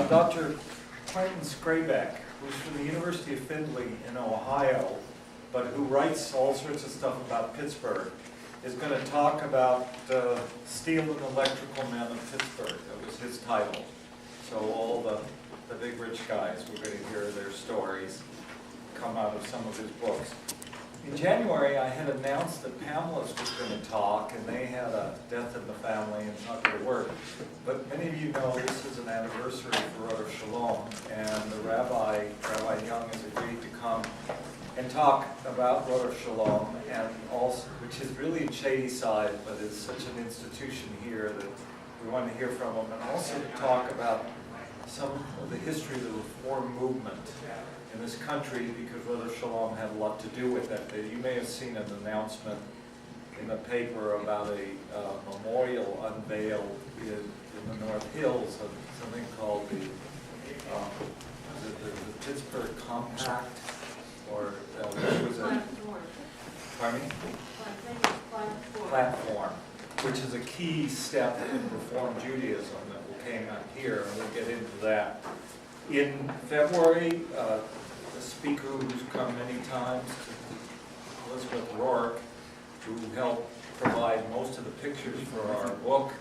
Dr. Heinz who's from the University of Findlay in Ohio, but who writes all sorts of stuff about Pittsburgh, is going to talk about Steel and Electrical Men of Pittsburgh. That was his title. So all the big rich guys, we're going to hear their stories come out of some of his books. In January, I had announced that Pamela's was going to talk, and they had a death in the family and it's not going to work. But many of you know this is an anniversary for Rod of Shalom, and the Rabbi Young, has agreed to come and talk about Rod of Shalom, and also, which is really in Shadyside, but is such an institution here that we want to hear from him, and also to talk about some of the history of the Reform movement in this country, because Rod of Shalom had a lot to do with that. You may have seen an announcement in the paper about a memorial unveiled in the North Hills of something called the Pittsburgh Compact, or which was a pardon me? Platform, which is a key step in Reform Judaism that came out here, and we'll get into that. In February, a speaker who's come many times, Elizabeth Rourke, who helped provide most of the pictures for our book,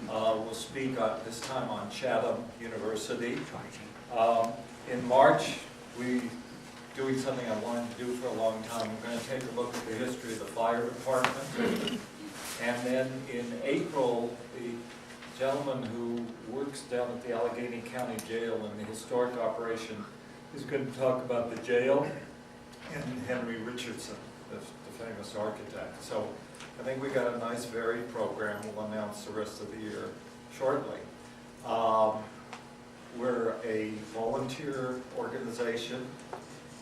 will speak this time on Chatham University. In March, we're doing something I wanted to do for a long time. We're going to take a look at the history of the fire department. And then in April, the gentleman who works down at the Allegheny County Jail in the historic operation is going to talk about the jail and Henry Richardson, the famous architect. So I think we got a nice varied program. We'll announce the rest of the year shortly. We're a volunteer organization.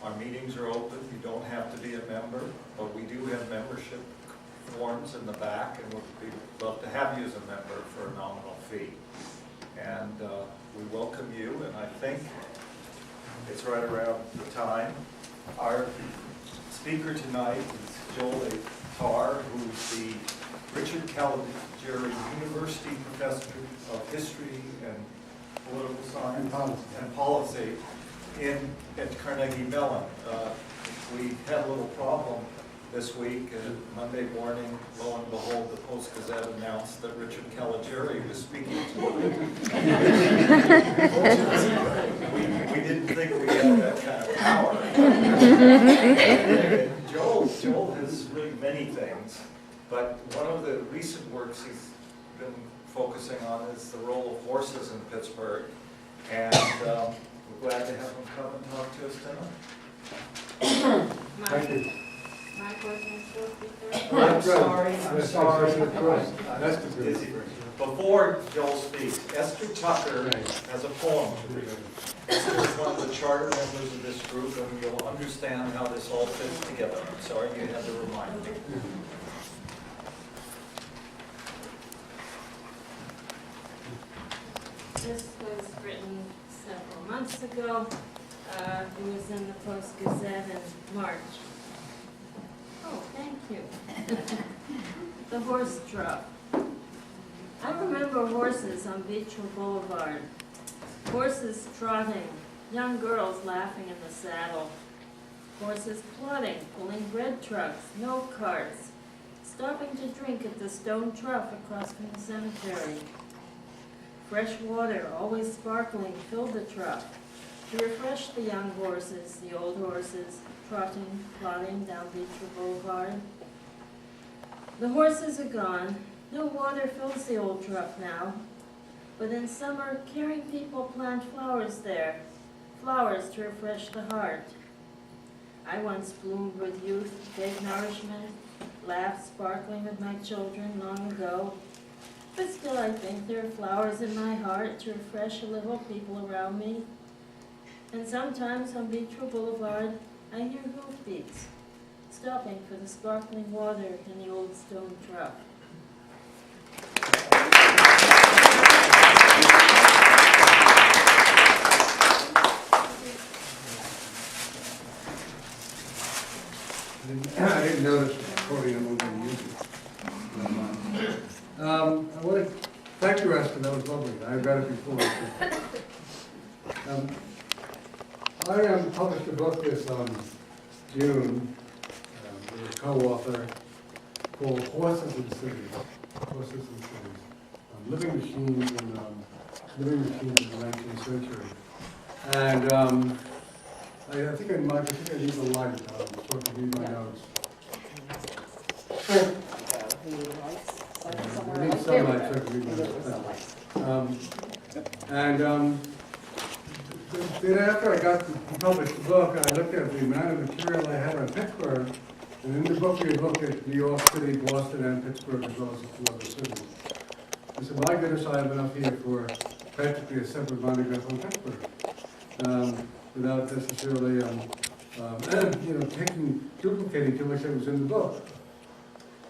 Our meetings are open. You don't have to be a member, but we do have membership forms in the back, and we'd love to have you as a member for a nominal fee. And we welcome you, and I think it's right around the time. Our speaker tonight is Joel Tarr, who's the Richard Caliguiri University Professor of History and Political Science and Policy at Carnegie Mellon. We had a little problem this week, and Monday morning, lo and behold, the Post-Gazette announced that Richard Caliguiri was speaking tonight. we didn't think we had that kind of power. Joel has really many things, but one of the recent works he's been focusing on is the role of horses in Pittsburgh, and we're glad to have him come and talk to us tonight. Thank you. I'm sorry. That's the good. Before Joel speaks, Esther Tucker has a poem to read. Esther is one of the charter members of this group, and you'll understand how this all fits together. I'm sorry you had to remind me. This was written several months ago. It was in the Post-Gazette in March. Oh, thank you. The horse trot. I remember horses on Beechville Boulevard. Horses trotting, young girls laughing in the saddle. Horses plodding, pulling bread trucks, milk carts, stopping to drink at the stone trough across from the cemetery. Fresh water, always sparkling, filled the trough to refresh the young horses, the old horses, trotting, plodding down Beechville Boulevard. The horses are gone. No water fills the old trough now. But in summer, caring people plant flowers there, flowers to refresh the heart. I once bloomed with youth, gave nourishment, laughed sparkling with my children long ago. But still I think there are flowers in my heart to refresh a little people around me. And sometimes on Beechville Boulevard, I hear hoofbeats, stopping for the sparkling water in the old stone trough. I didn't notice the podium was going to use it. I want to thank you, Esther. That was lovely. I read it before. I published a book this June with a co-author called Horses in Cities. Horses in Cities. Living machines in the 19th century. And I think I need the light so I can read my notes. I need sunlight so I can read my notes. Then after I got to publish the book, I looked at the amount of material I had on Pittsburgh, and in the book we had looked at New York City, Boston, and Pittsburgh, as well as a few other cities. I said, my goodness, I have enough here for practically a separate monograph on Pittsburgh, without necessarily, duplicating too much that was in the book.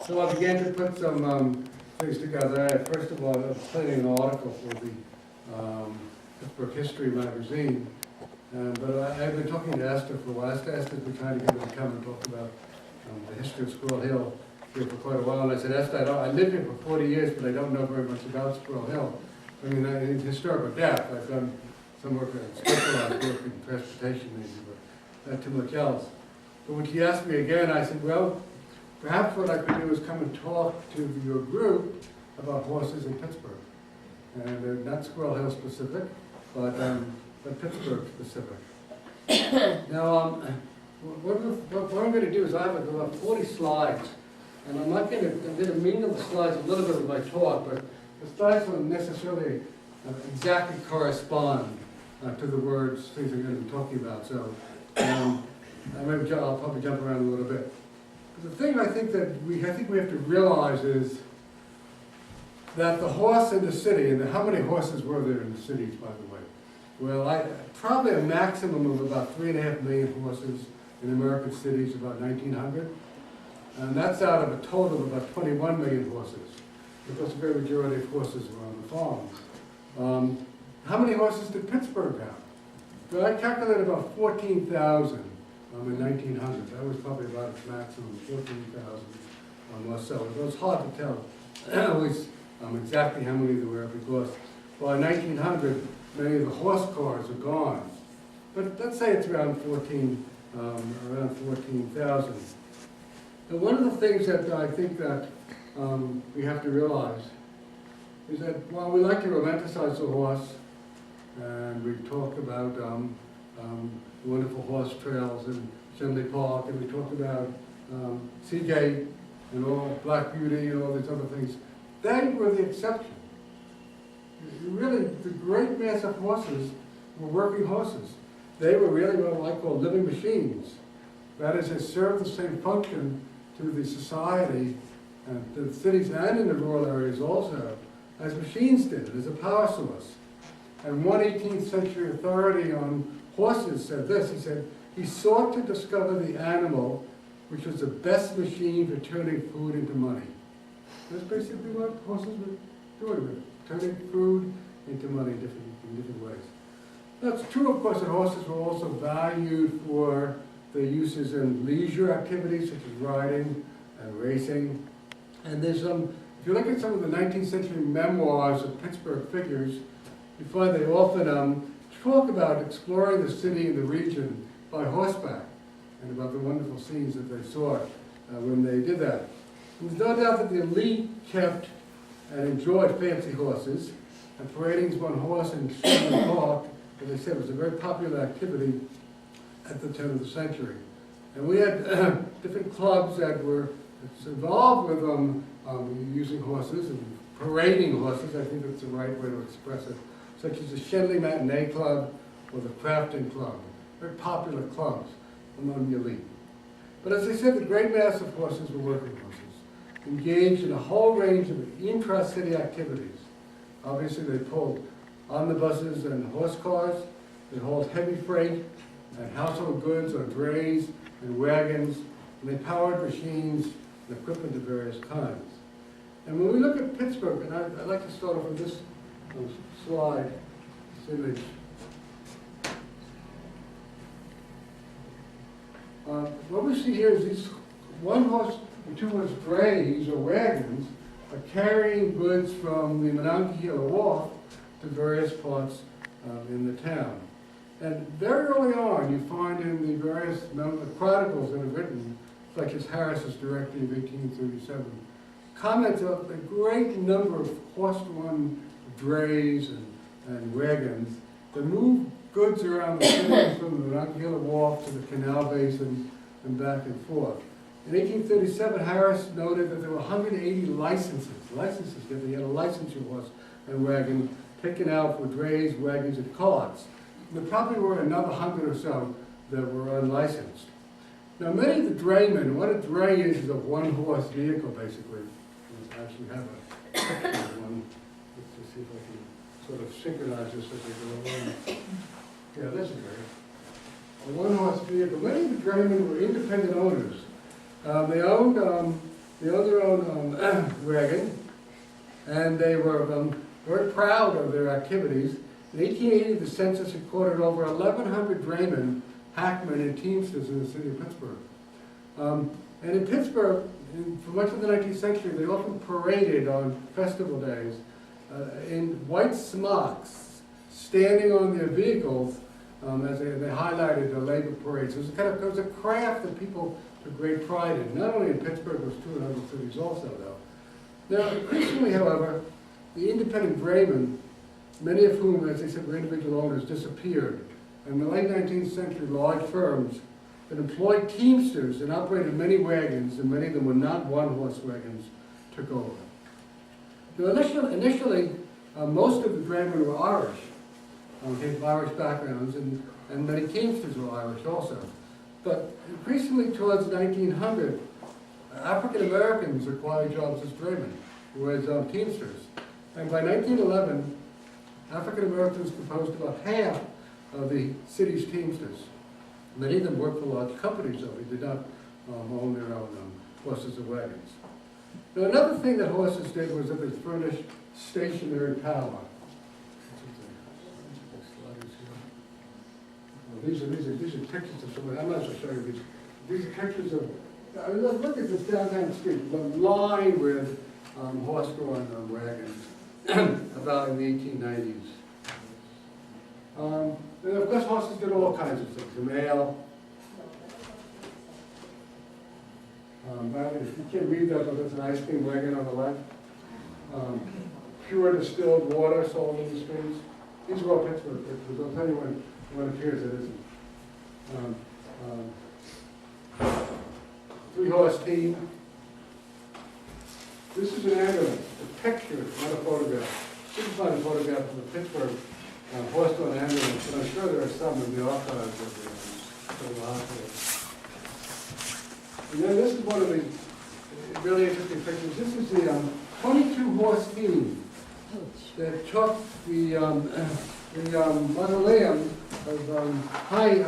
So I began to put some things together. First of all, I was planning an article for the Pittsburgh History magazine, but I've been talking to Esther for a while. Esther's been trying to get her to come and talk about the history of Squirrel Hill here for quite a while. And I said, Esther, I lived here for 40 years, but I don't know very much about Squirrel Hill. I mean, in historical depth, I've done some work in specialized work in transportation maybe, but not too much else. But when she asked me again, I said, well, perhaps what I could do is come and talk to your group about horses in Pittsburgh. And not Squirrel Hill specific, but Pittsburgh specific. Now, what I'm going to do is I have about 40 slides, and I'm going to mean the slides a little bit of my talk, but the slides don't necessarily exactly correspond to the words, things I'm going to be talking about. So I'll probably jump around a little bit. But the thing I think we have to realize is that the horse in the city, and how many horses were there in the cities, by the way? Well, probably a maximum of about 3.5 million horses in American cities, about 1900. And that's out of a total of about 21 million horses, because the great majority of horses were on the farms. How many horses did Pittsburgh have? Well, I calculated about 14,000 in 1900. That was probably about its maximum, 14,000 or so. It was hard to tell exactly how many there were, because by 1900, many of the horse cars are gone. But let's say it's around 14,000. And one of the things that I think that we have to realize is that while we like to romanticize the horse, and we talk about wonderful horse trails in Assembly Park, and we talk about Seagate and all Black Beauty and all these other things, they were the exception. Really, the great mass of horses were working horses. They were really what I call living machines. That is, they served the same function to the society, and to the cities and in the rural areas also, as machines did, as a power source. And one 18th century authority on horses said this. He said, he sought to discover the animal which was the best machine for turning food into money. That's basically what horses were doing with it, turning food into money in different ways. That's true, of course, that horses were also valued for their uses in leisure activities such as riding and racing. And there's if you look at some of the 19th century memoirs of Pittsburgh figures, you find they often talk about exploring the city and the region by horseback, and about the wonderful scenes that they saw when they did that. There's no doubt that the elite kept and enjoyed fancy horses, and parading one horse in Squirrel Park, as I said, was a very popular activity at the turn of the century. And we had different clubs that were involved with using horses and parading horses. I think that's the right way to express it, such as the Shenley Matinee Club or the Crafting Club, very popular clubs among the elite. But as I said, the great mass of horses were working horses, engaged in a whole range of intra-city activities. Obviously, they pulled omnibuses and horse cars. They hauled heavy freight and household goods on drays and wagons, and they powered machines and equipment of various kinds. And when we look at Pittsburgh, and I'd like to start off with this slide, this image. What we see here is these one horse and two horse drays or wagons are carrying goods from the Monongahela Wharf to various parts in the town. And very early on, you find in the various chronicles that are written, such as Harris's directory of 1837, comments of a great number of horse-drawn drays and wagons that move goods around the city from the Monongahela Wharf to the Canal Basin and back and forth. In 1837, Harris noted that there were 180 licenses, that he had a license for horse and wagon taken out for drays, wagons, and carts. There probably were another 100 or so that were unlicensed. Now, many of the draymen, what a dray is a one-horse vehicle, basically. I actually have a picture of one. Let's see if I can sort of synchronize this as I go along. Yeah, this is great. A one-horse vehicle. Many of the draymen were independent owners. They owned their own wagon, and they were very proud of their activities. In 1880, the census recorded over 1,100 draymen, hackmen, and teamsters in the city of Pittsburgh. And in Pittsburgh, for much of the 19th century, they often paraded on festival days in white smocks, standing on their vehicles as they highlighted the labor parades. It was a craft that people took great pride in. Not only in Pittsburgh, it was true in other cities also, though. Now, increasingly, however, the independent draymen, many of whom, as I said, were individual owners, disappeared. In the late 19th century, large firms that employed teamsters and operated many wagons, and many of them were not one-horse wagons, took over. Now, initially, most of the draymen were Irish. They had Irish backgrounds, and many teamsters were Irish also. But increasingly towards 1900, African Americans acquired jobs as draymen, as teamsters. And by 1911, African Americans composed about half of the city's teamsters. Many of them worked for large companies, though. They did not own their own horses or wagons. Now, another thing that horses did was that they furnished stationary power. These are pictures of someone. I'm not so sure of these. These are pictures of. I mean, look at this downtown street, lined with horse-drawn wagons, about in the 1890s. And of course, horses did all kinds of things. The mail. You can't read that, but there's an ice cream wagon on the left. Pure distilled water sold in the streets. These are all Pittsburgh pictures. I'll tell you when it appears it isn't. Three-horse team. This is an ambulance, a picture, not a photograph. This is not a photograph of the Pittsburgh horse-drawn ambulance, but I'm sure there are some in the archives of the hospital. And then this is one of the really interesting pictures. This is the 22-horse team that took the mausoleum of Heinz,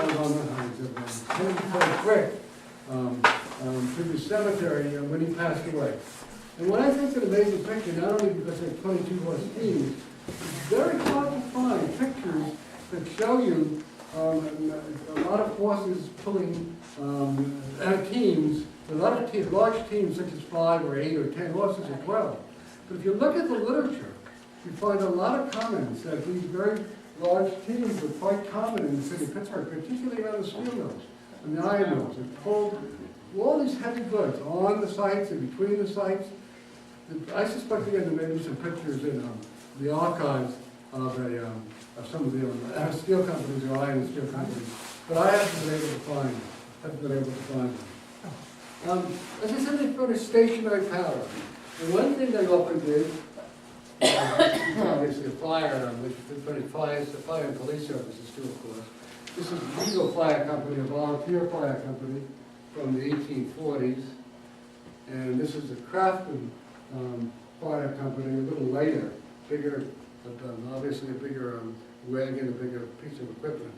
to the cemetery when he passed away. And when I think it's an amazing picture, not only because they're 22-horse teams, it's very hard to find pictures that show you a lot of horses pulling teams, a lot of large teams such as 5 or 8 or 10 horses or 12. But if you look at the literature, you find a lot of comments that these very large teams were quite common in the city of Pittsburgh, particularly around the steel mills and the iron mills. It pulled all these heavy goods on the sites and between the sites. I suspect again there may be some pictures in the archives of some of the steel companies or iron and steel companies, but I haven't been able to find them. As I said, they furnished stationary power. And one thing they often did, obviously a fire, which furnished fire and police services too, of course. This is the Eagle Fire Company, a volunteer fire company from the 1840s. And this is the Crafton Fire Company, a little later, bigger, but obviously a bigger wagon, a bigger piece of equipment.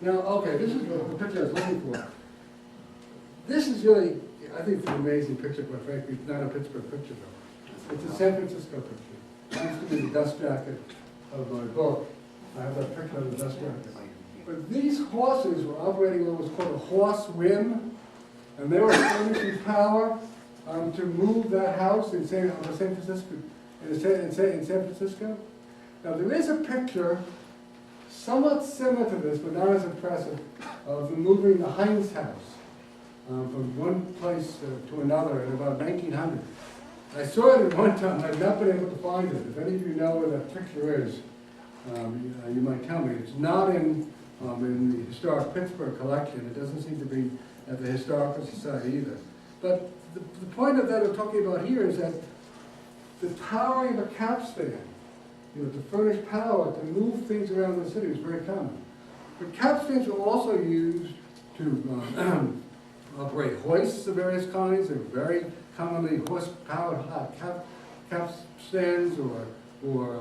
Now, okay, this is the picture I was looking for. This is really, I think it's an amazing picture, quite frankly. It's not a Pittsburgh picture, though. It's a San Francisco picture. It used to be the dust jacket of my book. I have that picture of the dust jacket. But these horses were operating what was called a horse whim, and they were furnishing power to move that house in San Francisco. In San Francisco. Now there is a picture somewhat similar to this, but not as impressive, of moving the Heinz house from one place to another in about 1900. I saw it at one time. I've not been able to find it. If any of you know where that picture is, you might tell me. It's not in the Historic Pittsburgh collection. It doesn't seem to be at the Historical Society either. But the point of that we're talking about here is that the powering of a capstan, to furnish power, to move things around the city is very common. But capstans were also used to operate hoists of various kinds. They're very commonly horse-powered capstans or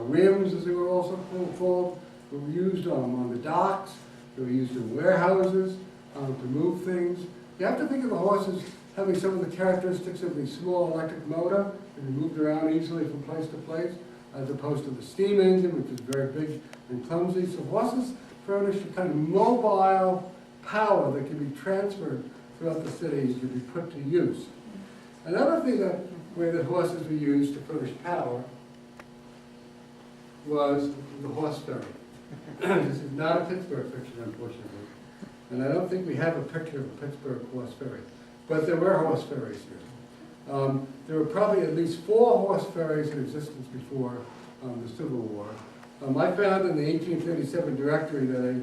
rims, as they were also called. They were used on the docks. They were used in warehouses to move things. You have to think of the horses having some of the characteristics of the small electric motor that can be moved around easily from place to place, as opposed to the steam engine, which is very big and clumsy. So horses furnish a kind of mobile power that can be transferred throughout the city to be put to use. Another thing where the horses were used to furnish power was the horse ferry. This is not a Pittsburgh picture, unfortunately. And I don't think we have a picture of a Pittsburgh horse ferry. But there were horse ferries here. There were probably at least 4 horse ferries in existence before the Civil War. I found in the 1837 directory that a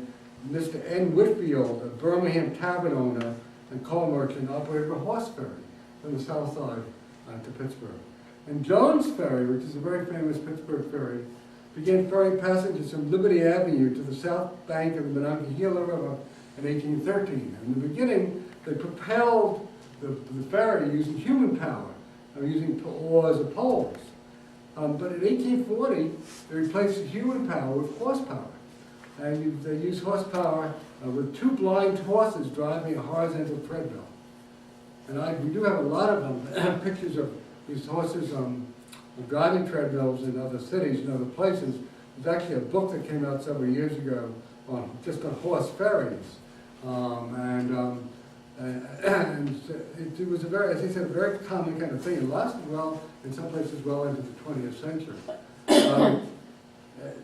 Mr. N. Whitfield, a Birmingham tavern owner and coal merchant, operated a horse ferry from the south side to Pittsburgh. And Jones Ferry, which is a very famous Pittsburgh ferry, began ferrying passengers from Liberty Avenue to the south bank of the Monongahela River in 1813. In the beginning, they propelled the ferry using human power, using oars or poles. But in 1840, they replaced the human power with horsepower. And they used horsepower with 2 blind horses driving a horizontal treadmill. And we do have a lot of pictures of these horses driving treadmills in other cities and other places. There's actually a book that came out several years ago just on horse ferries. And it was a very, as I said, a very common kind of thing. It lasted well, in some places well into the 20th century.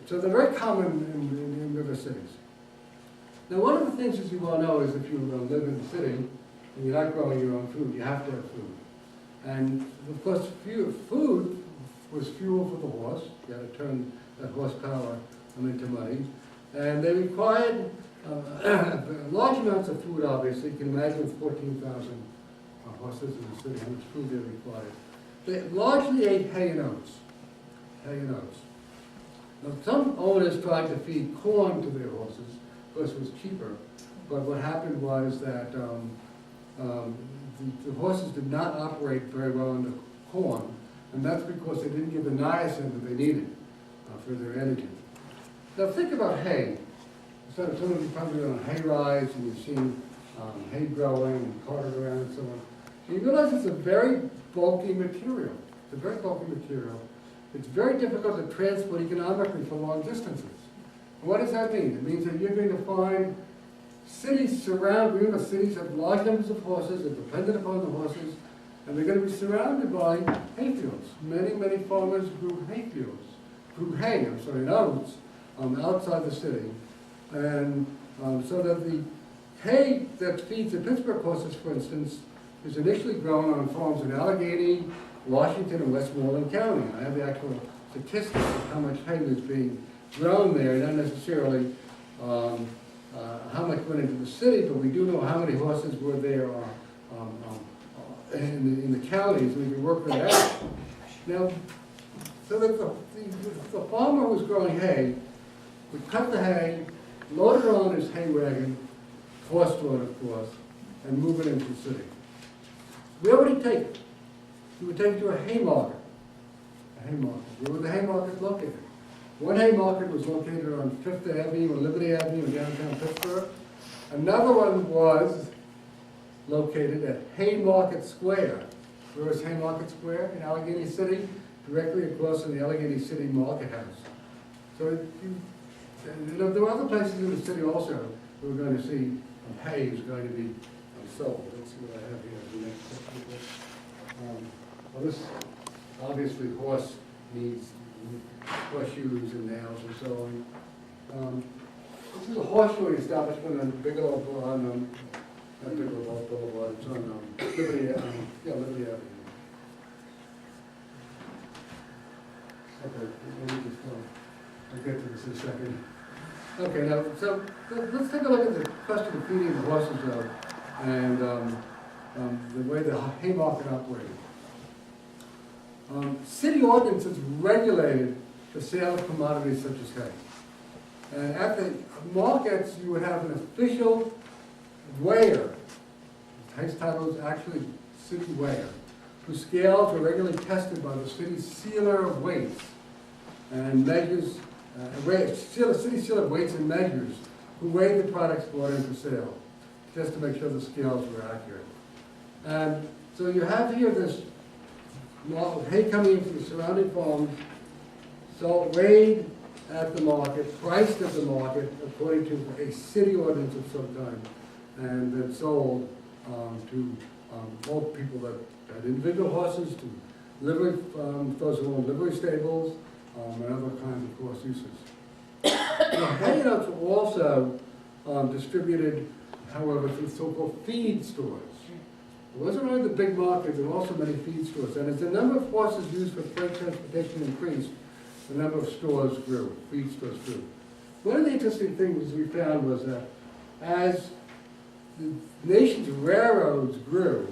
So they're very common in river cities. Now, one of the things, as you well know, is if you live in the city and you're not growing your own food, you have to have food. And of course, food was fuel for the horse. You had to turn that horsepower into money. And they required large amounts of food, obviously. You can imagine with 14,000 horses in the city, how much food they required. They largely ate hay and oats. Hay and oats. Now, some owners tried to feed corn to their horses, because it was cheaper. But what happened was that the horses did not operate very well on the corn, and that's because they didn't give the niacin that they needed for their energy. Now think about hay. Some of you probably been on hay rides and you've seen hay growing and carted around and so on. And you realize it's a very bulky material. It's a very bulky material. It's very difficult to transport economically for long distances. And what does that mean? It means that you're going to find cities surrounded, remember cities have large numbers of horses, they're dependent upon the horses, and they're going to be surrounded by hayfields. Many, many farmers grew hay, and oats outside the city. And so that the hay that feeds the Pittsburgh horses, for instance, is initially grown on farms in Allegheny, Washington, and Westmoreland County. I have the actual statistics of how much hay was being grown there, not necessarily how much went into the city, but we do know how many horses were there in the counties. We can work that out. Now, so that the farmer who was growing hay would cut the hay, load it on his hay wagon, horse-drawn of course, and move it into the city. Where would he take it? He would take it to a hay market. A hay market. Where were the hay markets located? One hay market was located on 5th Avenue or Liberty Avenue in downtown Pittsburgh. Another one was located at Haymarket Square. Where was Haymarket Square? In Allegheny City, directly across from the Allegheny City Market House. So there were other places in the city also where we're going to see hay is going to be sold. Let's see what I have here. The next picture. Well, this obviously horse needs horseshoes and nails and so on. This is a horse showing establishment on Bigelow, not Bigelow Boulevard, it's on Liberty, Liberty Avenue. Okay, let me just, I'll get to this in a second. Okay, now, so let's take a look at the question of feeding the horses and the way the hay market operated. City ordinances regulated the sale of commodities such as hay. And at the markets, you would have an official weigher. Hay's title is actually city weigher, whose scales were regularly tested by the city sealer of weights and measures, city sealer of weights and measures, who weighed the products brought in for sale, just to make sure the scales were accurate. And so you have here this hay coming in from the surrounding farms, so weighed at the market, priced at the market according to a city ordinance of some kind, and then sold to all people that had individual horses, to livery, those who own livery stables, and other kinds of horse uses. Hay nuts were also distributed, however, through so-called feed stores. It wasn't only the big market, there were also many feed stores. And as the number of horses used for freight transportation increased, the number of stores grew, feed stores grew. One of the interesting things we found was that as the nation's railroads grew,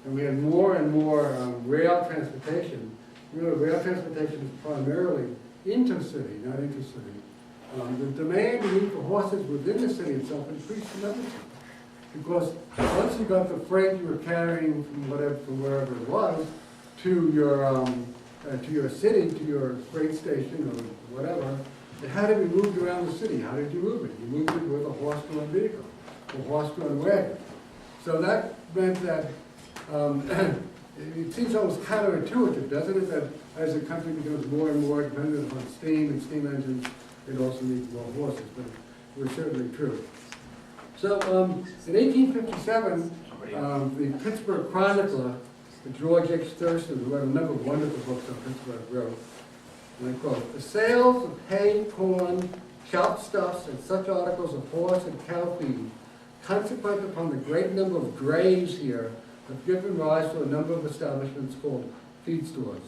and we had more and more rail transportation, rail transportation is primarily intercity, not intercity. The demand and need for horses within the city itself increased tremendously. Because once you got the freight you were carrying from wherever it was to your city, to your freight station or whatever, it had to be moved around the city. How did you move it? You moved it with a horse-drawn vehicle, a horse-drawn wagon. So that meant that it seems almost counterintuitive, doesn't it, that as the country becomes more and more dependent upon steam and steam engines, it also needs more horses, but it was certainly true. So in 1857, the Pittsburgh chronicler, George H. Thurston, who wrote a number of wonderful books on Pittsburgh, wrote, and I quote, "The sales of hay, corn, chopped stuffs, and such articles of horse and cow feed, consequent upon the great number of drays here, have given rise to a number of establishments called feed stores."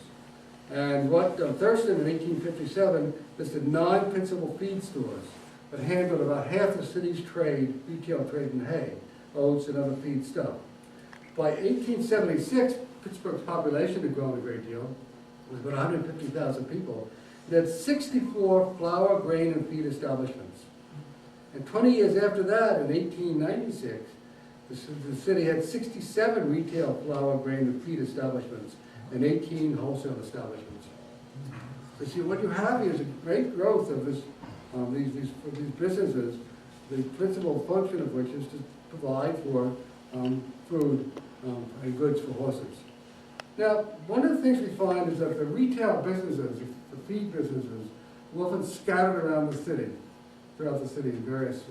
And what Thurston in 1857 listed 9 principal feed stores that handled about half the city's trade, retail trade in hay, oats, and other feed stuff. By 1876, Pittsburgh's population had grown a great deal. It was about 150,000 people. It had 64 flour, grain, and feed establishments. And 20 years after that, in 1896, the city had 67 retail flour, grain, and feed establishments and 18 wholesale establishments. So see, what you have here is a great growth of this, these businesses, the principal function of which is to provide for food and goods for horses. Now, one of the things we find is that the retail businesses, the feed businesses, were often scattered around the city, throughout the city in various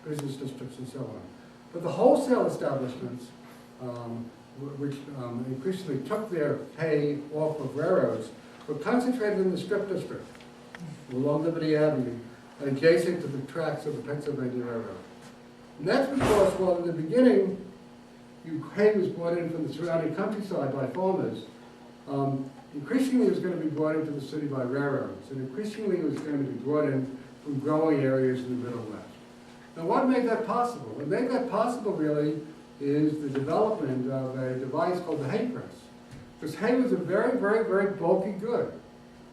business districts and so on. But the wholesale establishments, which increasingly took their hay off of railroads, were concentrated in the Strip District, along Liberty Avenue, adjacent to the tracks of the Pennsylvania Railroad. And that's because, while in the beginning, hay was brought in from the surrounding countryside by farmers, increasingly it was going to be brought into the city by railroads, and increasingly it was going to be brought in from growing areas in the Middle West. Now, what made that possible? What made that possible, really, is the development of a device called the hay press. Because hay was a very, very, very bulky good.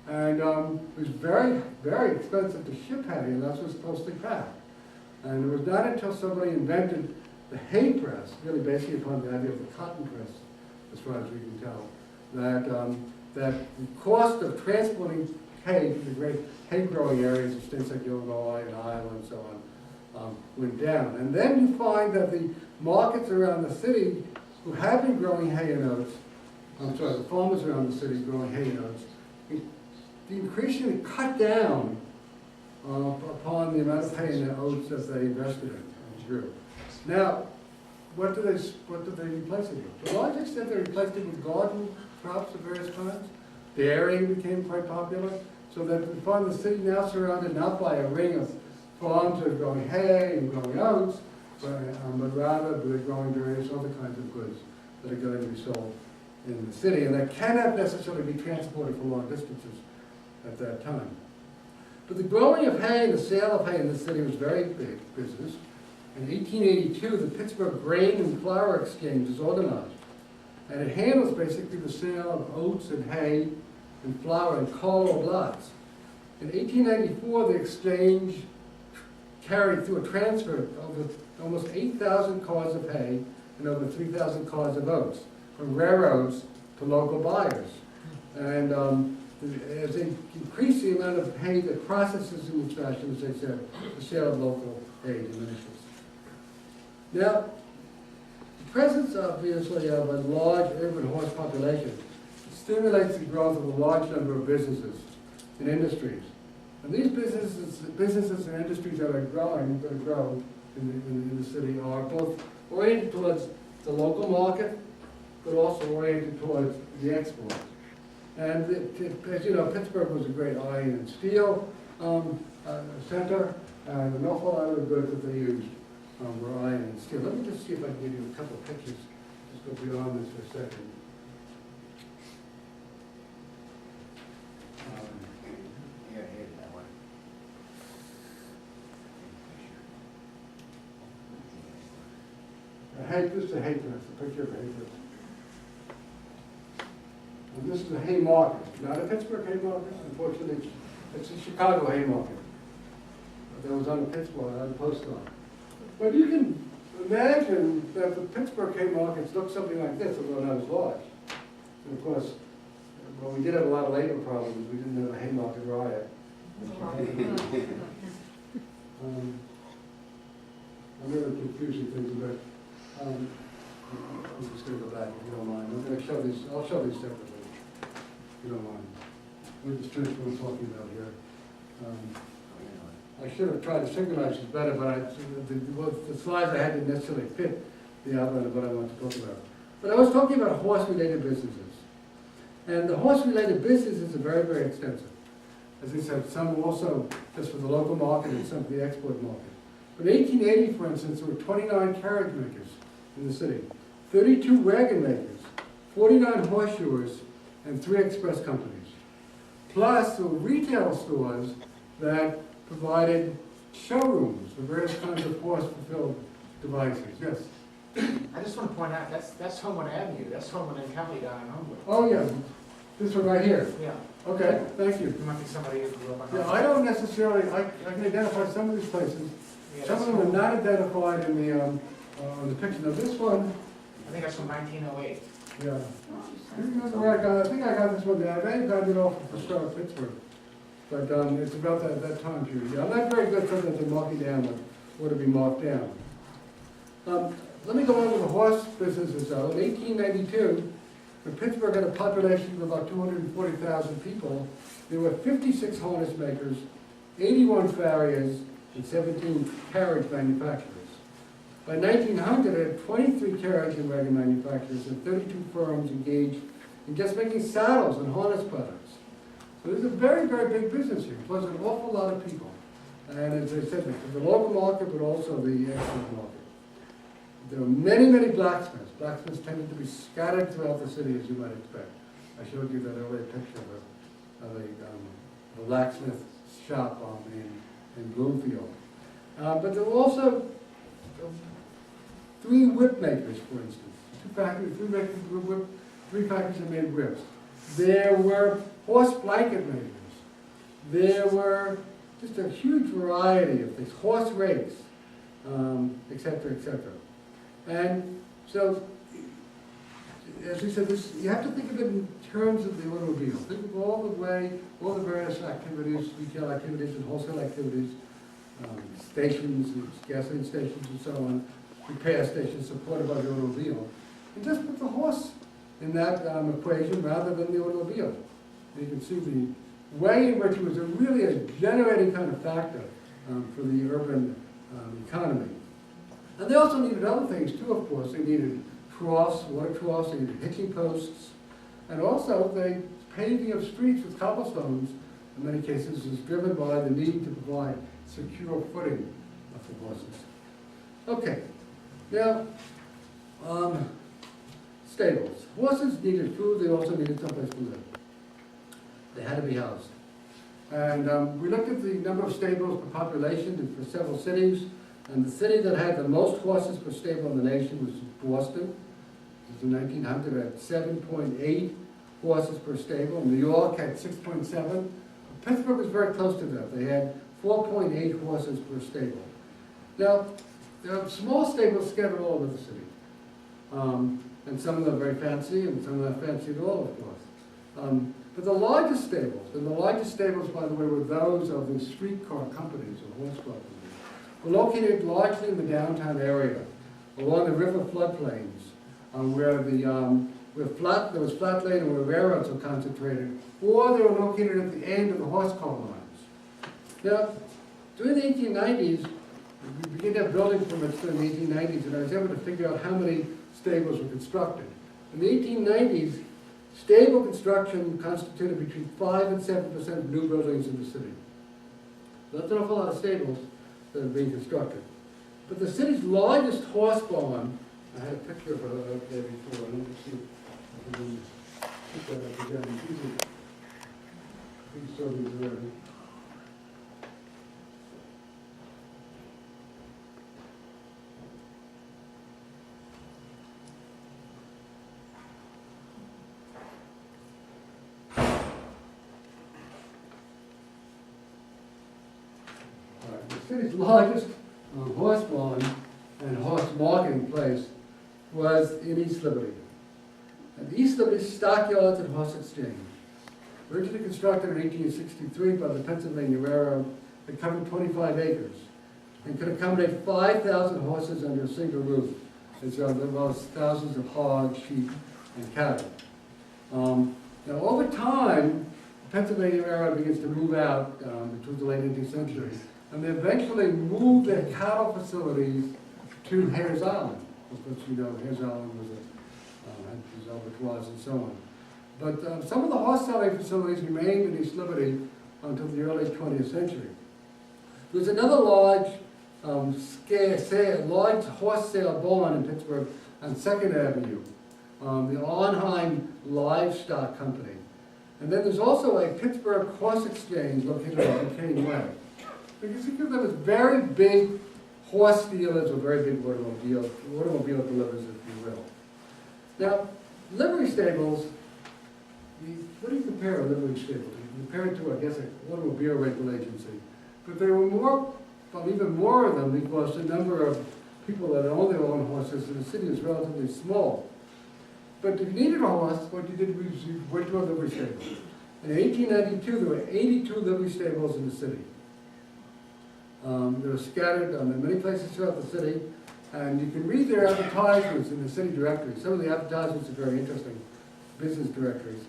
And it was very, very expensive to ship hay, and that's was closely packed. And it was not until somebody invented the hay press, really basically upon the idea of the cotton press, as far as we can tell, that the cost of transporting hay to the great hay-growing areas of states like Illinois and Iowa and so on went down. And then you find that the markets around the city who have been growing hay and oats, the farmers around the city growing hay and oats, increasingly cut down upon the amount of hay and oats that they invested in and grew. Now, what do they replace it with? To a large extent, they replaced it with garden crops of various kinds. Dairy became quite popular, so that we find the city now surrounded not by a ring of farms that are growing hay and growing oats, but rather they're growing various other kinds of goods that are going to be sold in the city, and that cannot necessarily be transported for long distances at that time. But the growing of hay and the sale of hay in the city was very big business. In 1882, the Pittsburgh Grain and Flour Exchange was organized, and it handles basically the sale of oats and hay and flour in carload lots. In 1894, the exchange carried through a transfer of over almost 8,000 cars of hay and over 3,000 cars of oats from railroads to local buyers. And as they increase the amount of hay that processes in this fashion, as I said, the sale of local hay diminishes. Now, the presence, obviously, of a large urban horse population stimulates the growth of a large number of businesses and industries. And these businesses and industries that are growing, going to grow in the city, are both oriented towards the local market, but also oriented towards the export. And as you know, Pittsburgh was a great iron and steel center, and an awful lot of the goods that they used were iron and steel. Let me just see if I can give you a couple of pictures. Just go beyond this for a second. Here's that one. This is a hay press, a picture of a hay press. And this is a hay market, not a Pittsburgh hay market, unfortunately, it's a Chicago hay market. That was on the Pittsburgh, on the post on. But you can imagine that the Pittsburgh hay markets look something like this, although not as large. And of course, well, we did have a lot of labor problems. We didn't have a hay market riot. I'm really confusing things a bit. I'm just going to go back if you don't mind. I'm going to show these. I'll show these separately, if you don't mind. Let me just finish what I'm talking about here. I should have tried to synchronize this better, but the slides I had didn't necessarily fit the outline of what I want to talk about. But I was talking about horse-related businesses. And the horse-related businesses are very, very extensive. As I said, some also just for the local market and some for the export market. But in 1880, for instance, there were 29 carriage makers in the city, 32 wagon makers, 49 horseshoers, and 3 express companies. Plus, there were retail stores that provided showrooms for various kinds of horse-fulfilled devices. Yes? I just want to point out, that's Homewood Avenue, that's Homewood and Kelly down in Homewood. Oh, yeah. This one right here. Yeah. Okay, thank you. You might be somebody who grew up on Yeah, Homewood. I don't necessarily, I can identify some of these places. Yeah, Some of them are not identified in the, on the picture. Now this one, I think that's from 1908. yeah. This is where I got, I think I got this one down. I may have gotten it off of Historic Pittsburgh. But it's about that time period. Yeah, I'm not very good sometimes at marking down what to be marked down. Let me go on to the horse businesses though. In 1892, when Pittsburgh had a population of about 240,000 people, there were 56 harness makers, 81 farriers, and 17 carriage manufacturers. By 1900, there had 23 carriage and wagon manufacturers and 32 firms engaged in just making saddles and harness products. So there's a very, very big business here. Plus an awful lot of people. And as I said, the local market, but also the export market. There were many, many blacksmiths. Blacksmiths tended to be scattered throughout the city, as you might expect. I showed you that earlier picture of a blacksmith shop in Bloomfield. But there were also 3 whip makers, for instance. 3 factories that made whips. There were horse blanket makers. There were just a huge variety of things, horse rakes, et cetera, et cetera. And so, as we said, you have to think of it in terms of the automobile. Think of all the various activities, retail activities and wholesale activities, stations, and gasoline stations and so on, repair stations supported by the automobile. And just put the horse in that equation rather than the automobile. And you can see the way in which it was really a generating kind of factor for the urban economy. And they also needed other things too, of course. They needed troughs, water troughs, they needed hitching posts, and also the paving of streets with cobblestones, in many cases, was driven by the need to provide secure footing of the horses. Okay, now, stables. Horses needed food, they also needed someplace to live. They had to be housed. And we looked at the number of stables per population for several cities, and the city that had the most horses per stable in the nation was Boston. It was in 1900 at 7.8 horses per stable. New York had 6.7. Pittsburgh was very close to that. They had 4.8 horses per stable. Now, there are small stables scattered all over the city. And some of them are very fancy, and some are not fancy at all, of course. But the largest stables, and the largest stables, by the way, were those of the streetcar companies or horse companies, were located largely in the downtown area, along the river floodplains, where there was flat land and where railroads were concentrated, or they were located at the end of the horse car lines. Now, during the 1890s, we began to have building permits during the 1890s, and I was able to figure out how many stables were constructed. In the 1890s, stable construction constituted between 5 and 7% of new buildings in the city. So that's an awful lot of stables that are being constructed. But the city's largest horse barn, I had a picture of it up there before, let me see if I can put that up again. These are these already. The city's largest horse barn and horse marketing place was in East Liberty. And East Liberty Stockyards and Horse Exchange. Originally constructed in 1863 by the Pennsylvania Railroad, it covered 25 acres and could accommodate 5,000 horses under a single roof, as well as thousands of hogs, sheep, and cattle. Now, over time, the Pennsylvania Railroad begins to move out towards the late 18th century. And they eventually moved their cattle facilities to Hares Island. Of course, you know, Hares Island was had these abattoirs and so on. But some of the horse selling facilities remained in East Liberty until the early 20th century. There was another large horse sale barn in Pittsburgh on 2nd Avenue, the Arnheim Livestock Company. And then there's also a Pittsburgh Horse Exchange located on Duquesne Way. Because think of them as very big horse dealers or very big automobile deliverers, if you will. Now, livery stables, what do you compare a livery stable to? You compare it to, I guess, an automobile rental agency. But there were even more of them because the number of people that own their own horses in the city is relatively small. But if you needed a horse, what you did was you went to a livery stable. In 1892, there were 82 livery stables in the city. They were scattered in many places throughout the city, and you can read their advertisements in the city directory. Some of the advertisements are very interesting, business directories.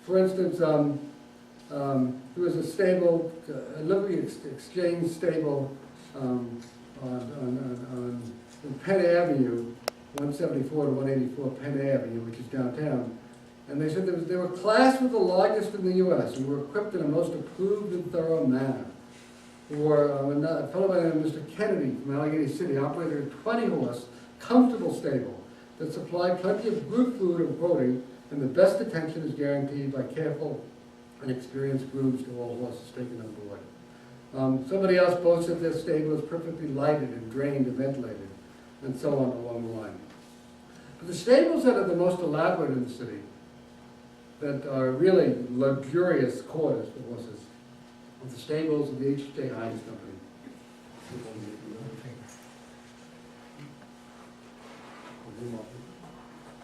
For instance, there was a stable, a livery exchange stable on Penn Avenue, 174 to 184 Penn Avenue, which is downtown. And they said they were classed with the largest in the U.S. and were equipped in a most approved and thorough manner. Or a fellow by the name of Mr. Kennedy from Caliguiri City operated a 20-horse, comfortable stable that supplied plenty of good food and boating, and the best attention is guaranteed by careful and experienced grooms to all horses taken on board. Somebody else boasts that their stable is perfectly lighted and drained and ventilated, and so on along the line. But the stables that are the most elaborate in the city, that are really luxurious quarters for horses, of the stables of the H.J. Heinz Company.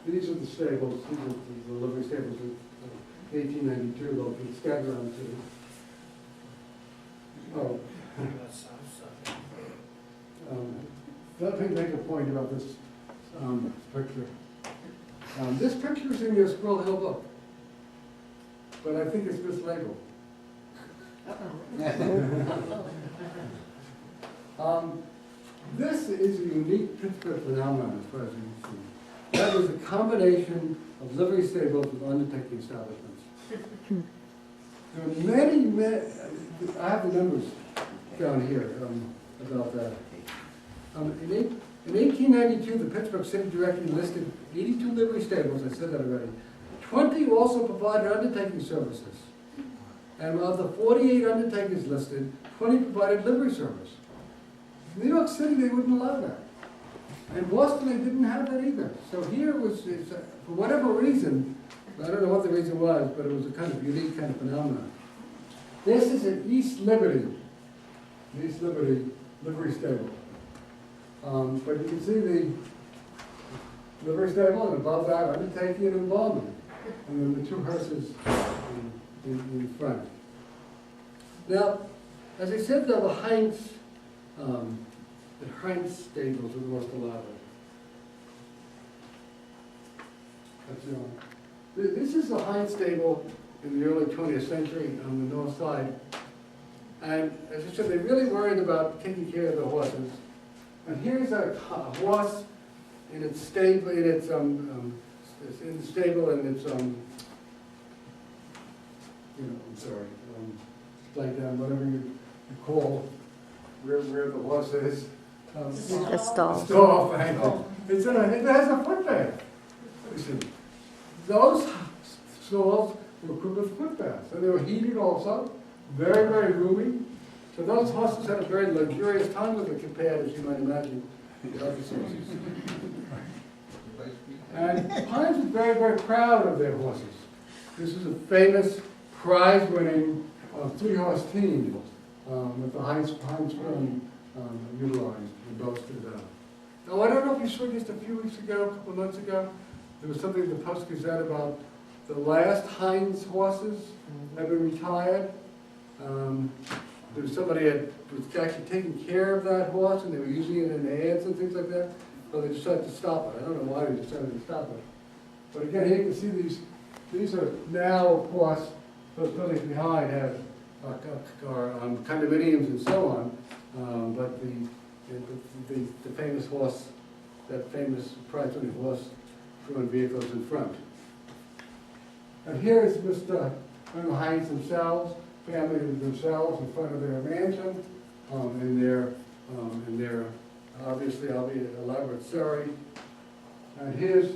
These are the stables, these are the livery stables of 1892, located scattered around the city. Oh. Let me make a point about this picture. This picture is in your Squirrel Hill book, but I think it's mislabeled. This is a unique Pittsburgh phenomenon as far as you can see. That was a combination of livery stables with undertaking establishments. There are many, I have the numbers. down here about that. In 1892, the Pittsburgh City Directory listed 82 livery stables, I said that already. 20 also provided undertaking services. And of the 48 undertakers listed, 20 provided livery service. In New York City, they wouldn't allow that. In Boston, they didn't have that either. So here for whatever reason, I don't know what the reason was, but it was a kind of unique kind of phenomenon. This is at East Liberty livery stable. But you can see the livery stable, and above that, undertaking and embalming. And then the two hearses in front. Now, as I said, though, the Heinz stables are the most elaborate. This is the Heinz stable in the early 20th century on the north side. And as I said, they really worried about taking care of the horses. And here's a horse in its stable, in the stable, and it's lay down, whatever you call where the horse is. The stall. Stall, thank you. It has a footbath. Listen, those stalls were equipped with footbaths, and they were heated also, very, very roomy. So those horses had a very luxurious time with it compared, as you might imagine, to other sources. And Heinz was very, very proud of their horses. This is a famous prize-winning three-horse team that the Heinz firm utilized and boasted of. Now, I don't know if you saw just a few weeks ago, a couple of months ago, there was something in the Post-Gazette about the last Heinz horses have been retired. There was somebody that was actually taking care of that horse, and they were using it in ads and things like that. So they decided to stop it. I don't know why they decided to stop it. But again, here you can see these are now, of course, those buildings behind have condominiums and so on. But the famous horse, that famous prize-winning horse, drawn vehicles in front. And here is Mr. Heinz themselves, family themselves in front of their mansion, in their obviously elaborate surrey. And here's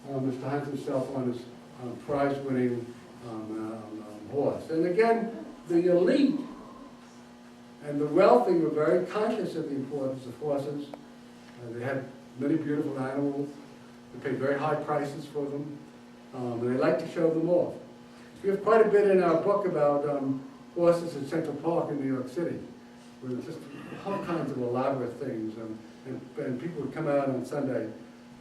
Mr. Heinz himself on his prize-winning horse. And again, the elite and the wealthy were very conscious of the importance of horses. They had many beautiful animals. They paid very high prices for them, and they liked to show them off. We have quite a bit in our book about horses in Central Park in New York City, where just all kinds of elaborate things, and people would come out on Sunday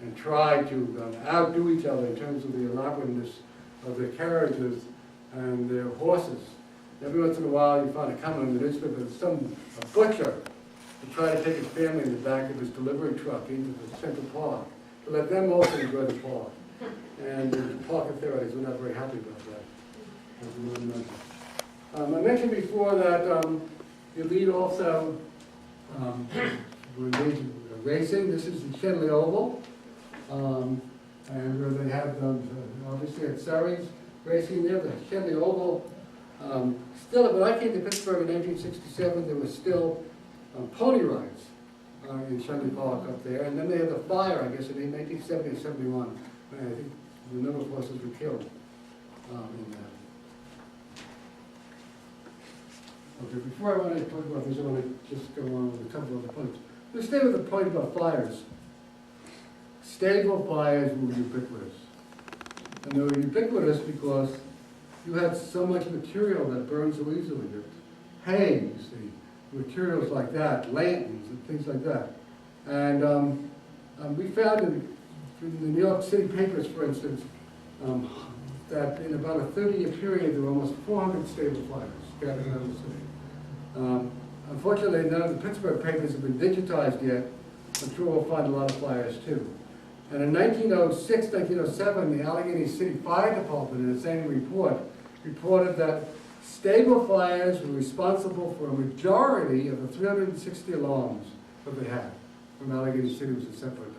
and try to outdo each other in terms of the elaborateness of their carriages and their horses. Every once in a while you find a comment in the newspaper that a butcher would try to take his family in the back of his delivery truck into the Central Park to let them also enjoy the park. And the park authorities were not very happy about that, as you might imagine. I mentioned before that the elite also were engaged in racing. This is the Shenley Oval, and where they had obviously at Surrey's racing there, the Shenley Oval. Still, when I came to Pittsburgh in 1967, there was still pony rides in Shenley Park up there, and then they had the fire, I guess, in 1970 or 71. I think the number of horses were killed in that. Okay, before I want to talk about this, I want to just go on with a couple of other points. Let's stay with the point about fires. Stable fires were ubiquitous. And they were ubiquitous because you had so much material that burned so easily. Hay, you see, materials like that, lanterns and things like that. And we found in the New York City papers, for instance, that in about a 30-year period, there were almost 400 stable fires scattered around the city. Unfortunately, none of the Pittsburgh papers have been digitized yet. I'm sure we'll find a lot of fires too. And in 1906, 1907, the Allegheny City Fire Department, in its annual report, reported that stable fires were responsible for a majority of the 360 alarms that they had from Allegheny City. Was a separate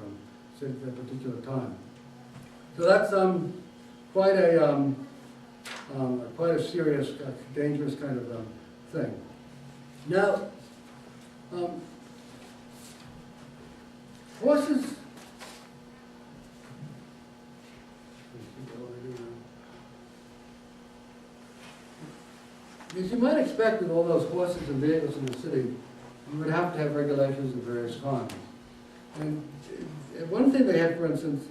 city at that particular time. So that's quite a serious, dangerous kind of thing. Now, Horses. As you might expect with all those horses and vehicles in the city, you would have to have regulations of various kinds. And one thing they had, for instance,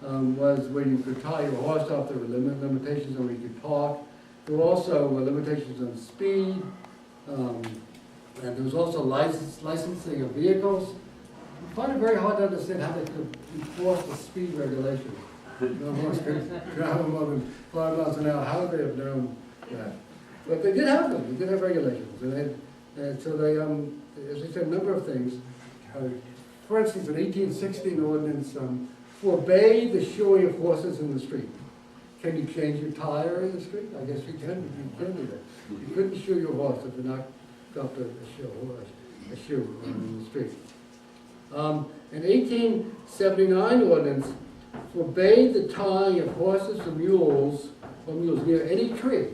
was where you could tie your horse up. There were limitations on where you could park. There were also limitations on speed. And there was also licensing of vehicles. I find it very hard to understand how they could enforce the speed regulations. No horse could travel more than 5 miles an hour. How would they have known that? But they did have them. They did have regulations. And so they, as I said, a number of things. For instance, an 1816 ordinance forbade the shoeing of horses in the street. Can you change your tire in the street? I guess you can. You can do that. You couldn't shoe your horse if you're not dropped a shoe in the street. An 1879 ordinance forbade the tying of horses or mules near any tree.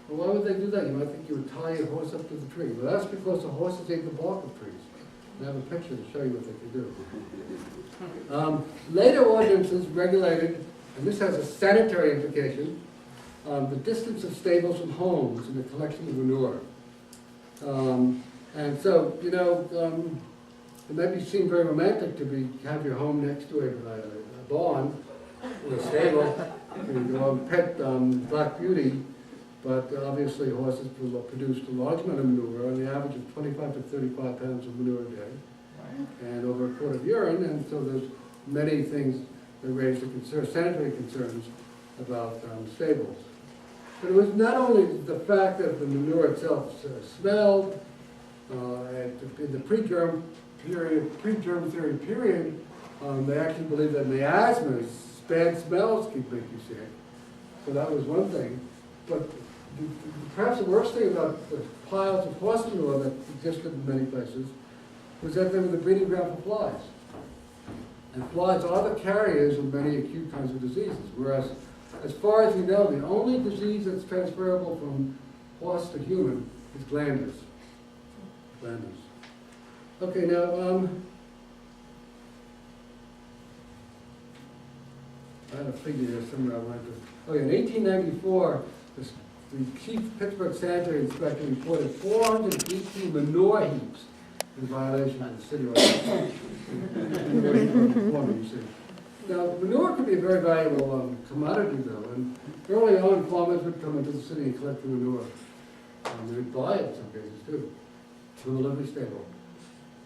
Well, why would they do that? You might think you would tie your horse up to the tree. Well, that's because the horses ate the bark of trees. I have a picture to show you what they could do. Later ordinances regulated, and this has a sanitary implication, the distance of stables from homes and the collection of manure. And so, you know, it may seem very romantic to have your home next to a barn or a stable, and you go and pet Black Beauty, but obviously horses produced a large amount of manure, on the average of 25 to 35 pounds of manure a day, and over a quart of urine, and so there's many things that raise the sanitary concerns about stables. But it was not only the fact that the manure itself smelled. In the pre-germ theory period, they actually believed that miasmas, bad smells, could make you sick. So that was one thing. But perhaps the worst thing about the piles of horse manure that existed in many places was that they were the breeding ground for flies. And flies are the carriers of many acute kinds of diseases, whereas, as far as we know, the only disease that's transferable from horse to human is glanders. Okay, now, I had a figure here somewhere I wanted to. Oh, yeah, in 1894, the chief Pittsburgh sanitary inspector reported 418 manure heaps in violation of the city ordinance. Now, manure could be a very valuable commodity, though, and early on, farmers would come into the city and collect the manure. They would buy it in some cases, too, from the livery stable.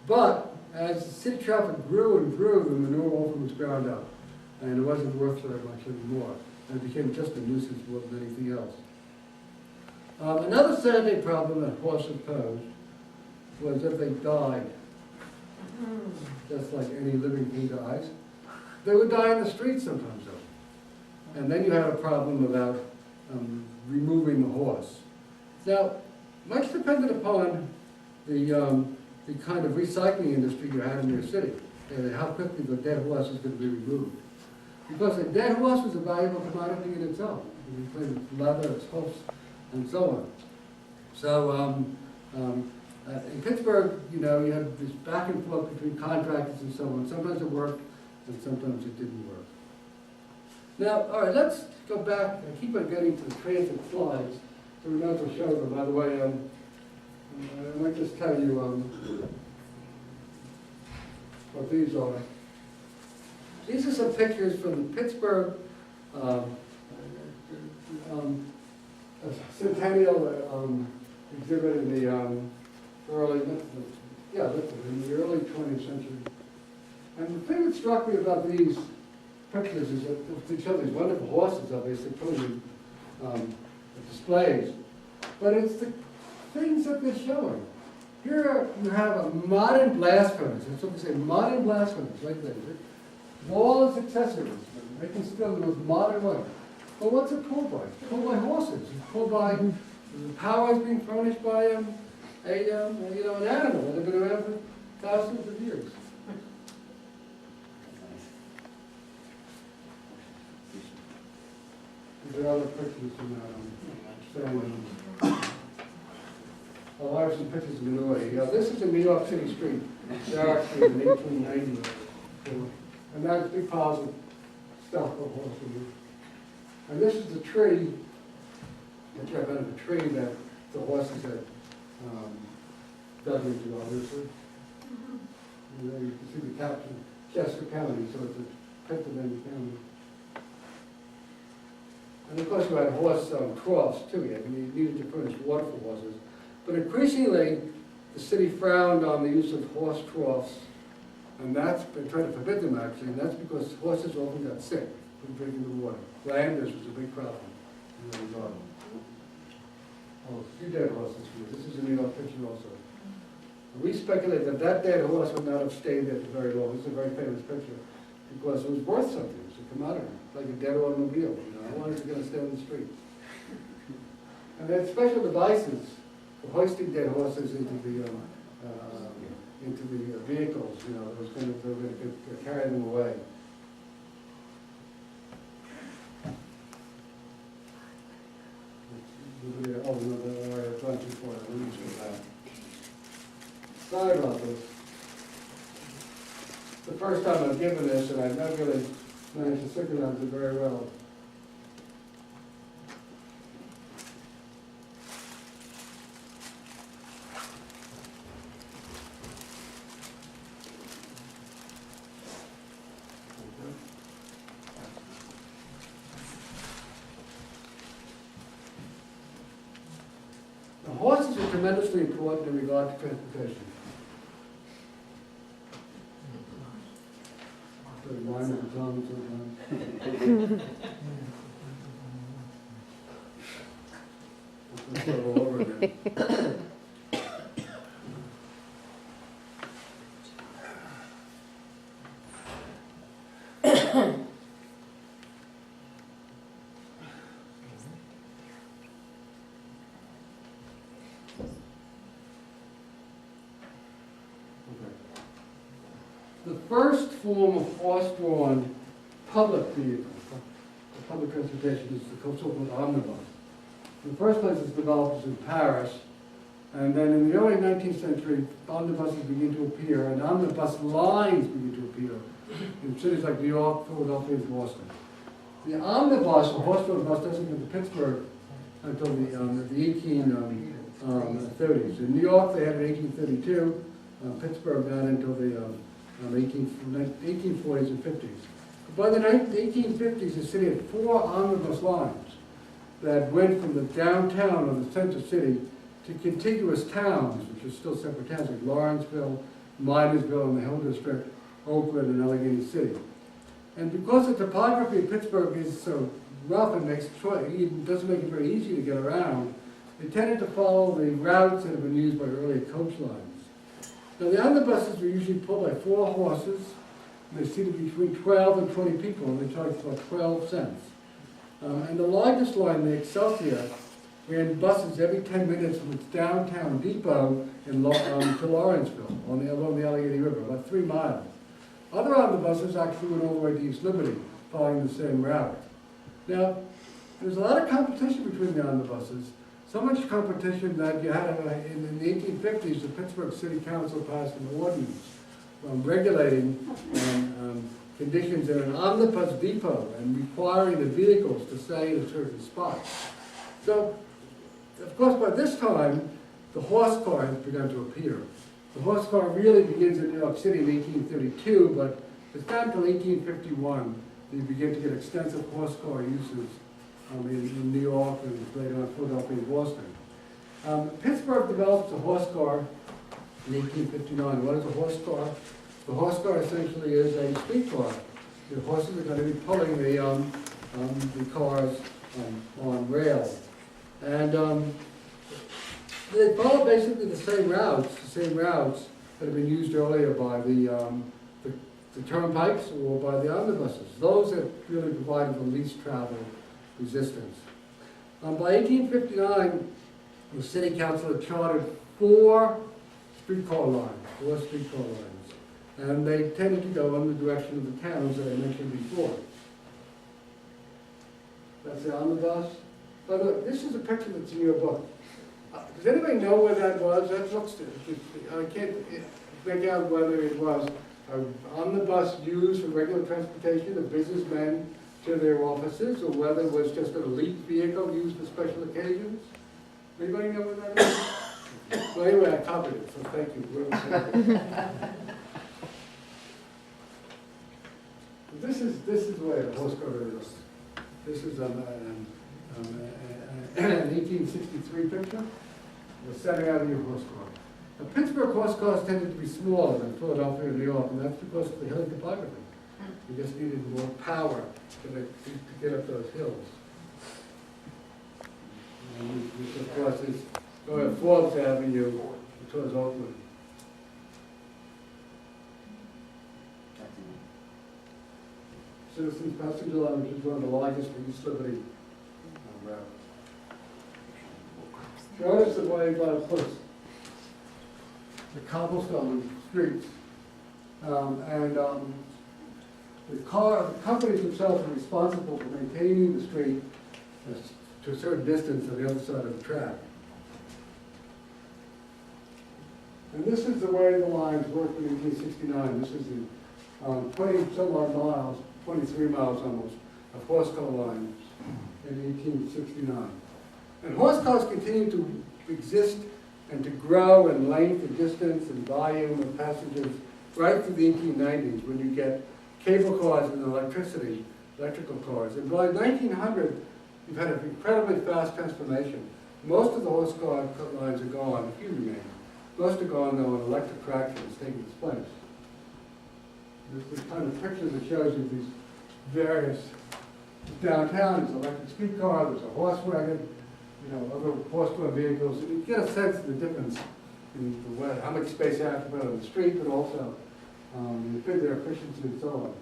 But as city traffic grew and grew, the manure often was ground up, and it wasn't worth very much anymore. And it became just a nuisance more than anything else. Another sanitary problem that horses posed was if they died, just like any living thing dies, they would die in the street sometimes, though. And then you had a problem about removing the horse. Now, much depended upon the kind of recycling industry you had in your city, and how quickly the dead horse was going to be removed. Because a dead horse was a valuable commodity in itself. You played its leather, its hoofs, and so on. So in Pittsburgh, you know, you had this back and forth between contractors and so on. Sometimes it worked, and sometimes it didn't work. Now, all right, let's go back. I keep on getting to the transit slides, so we might as well show them. By the way, I might just tell you what these are. These are some pictures from the Pittsburgh centennial exhibit in the early 20th century. And the thing that struck me about these pictures is that they show these wonderful horses, obviously, putting displays. But it's the things that they're showing. Here you have a modern blast furnace. That's what they say, modern blast furnace, right there. Walls, accessories, making steel in the most modern way. Well, what's it pulled by? It's pulled by horses. It's pulled by the power is being furnished by an animal that have been around for thousands of years. These are other pictures from I have some pictures of Illinois. This is in the York City street, Tarr Street in 1890. And that's big piles of stuff of horse removed. And this is the tree, which I found a tree that the horses had dug into, obviously. And there you can see the caption, Chester County, so it's a Pennsylvania county. And of course, we had horse troughs too. You needed to furnish water for horses. But increasingly, the city frowned on the use of horse troughs, and that's been trying to forbid them actually, and that's because horses often got sick from drinking the water. Glanders was a big problem in the regard. Oh, a few dead horses here. This is a New York picture also. And we speculate that that dead horse would not have stayed there for very long. This is a very famous picture because it was worth something. It was a commodity, like a dead automobile. How long is it going to stay on the street? And they had special devices for hoisting dead horses into the vehicles. That was going to carry them away. Oh, no, I've gone too far. Let me just go back. Sorry about this. The first time I've given this, and I've not really managed to synchronize it very well. Horses are tremendously important in regard to transportation. Wine at the tongue sometimes. Let's start all over again. The first form of horse-drawn public vehicle, public transportation, is the so-called omnibus. In the first place, it's developed in Paris, and then in the early 19th century, omnibuses begin to appear, and omnibus lines begin to appear in cities like New York, Philadelphia, and Boston. The omnibus, or horse-drawn bus, doesn't come to Pittsburgh until the 1830s. In New York, they had it in 1832. Pittsburgh not until the 1840s and 50s. By the 1850s, the city had 4 omnibus lines that went from the downtown of the center city to contiguous towns, which are still separate towns, like Lawrenceville, Minersville, and the Hill District, Oakland, and Allegheny City. And because the topography of Pittsburgh is so rough and it doesn't make it very easy to get around, they tended to follow the routes that have been used by earlier coach lines. Now, the omnibuses were usually pulled by 4 horses, and they seated between 12 and 20 people, and they charged about 12 cents. And the largest line, the Excelsior, ran buses every 10 minutes from its downtown depot to Lawrenceville, along the Allegheny River, about 3 miles. Other omnibuses actually went all the way to East Liberty, following the same route. Now, there's a lot of competition between the omnibuses. So much competition that you had in the 1850s, the Pittsburgh City Council passed an ordinance regulating conditions in an omnibus depot and requiring the vehicles to stay in a certain spot. So, of course, by this time, the horse car has begun to appear. The horse car really begins in New York City in 1832, but it's not until 1851 that you begin to get extensive horse car uses in New York and later on Philadelphia and Boston. Pittsburgh develops a horse car in 1859. What is a horse car? The horse car essentially is a streetcar. The horses are going to be pulling the cars on rails. And they follow basically the same routes that have been used earlier by the turnpikes or by the omnibuses. Those that really provided the least travel resistance. By 1859, the city council had chartered 4 streetcar lines, and they tended to go in the direction of the towns that I mentioned before. That's the omnibus. By the way, this is a picture that's in your book. Does anybody know where that was? That looks, I can't make out whether it was an omnibus used for regular transportation of businessmen to their offices, or whether it was just an elite vehicle used for special occasions. Anybody know what that is? Well, anyway, I copied it, so thank you. This is where the horse car is. This is an 1863 picture. We're setting out a new horse car. The Pittsburgh horse cars tended to be smaller than Philadelphia and New York, and that's because of the hilly topography. We just needed more power to get up those hills. And this, of course, is going at Forbes Avenue towards Oakland. Citizens Passenger Line, which is one of the largest in East Liberty route. Show us the way by the cobblestone streets. The companies themselves are responsible for maintaining the street to a certain distance on the other side of the track. And this is the way the lines worked in 1869. This is the 20-some-odd miles, 23 miles almost, of horse car lines in 1869. And horse cars continue to exist and to grow in length and distance and volume of passengers right through the 1890s, when you get cable cars and electrical cars. And by 1900, you've had an incredibly fast transformation. Most of the horse car lines are gone, a few remain. Most are gone, though, and electric traction is taking its place. This is kind of picture that shows you these various downtown. There's an electric streetcar, there's a horse wagon, other horse-drawn vehicles. And you get a sense of the difference in the way, how much space you have to put on the street, but also their efficiency and so on.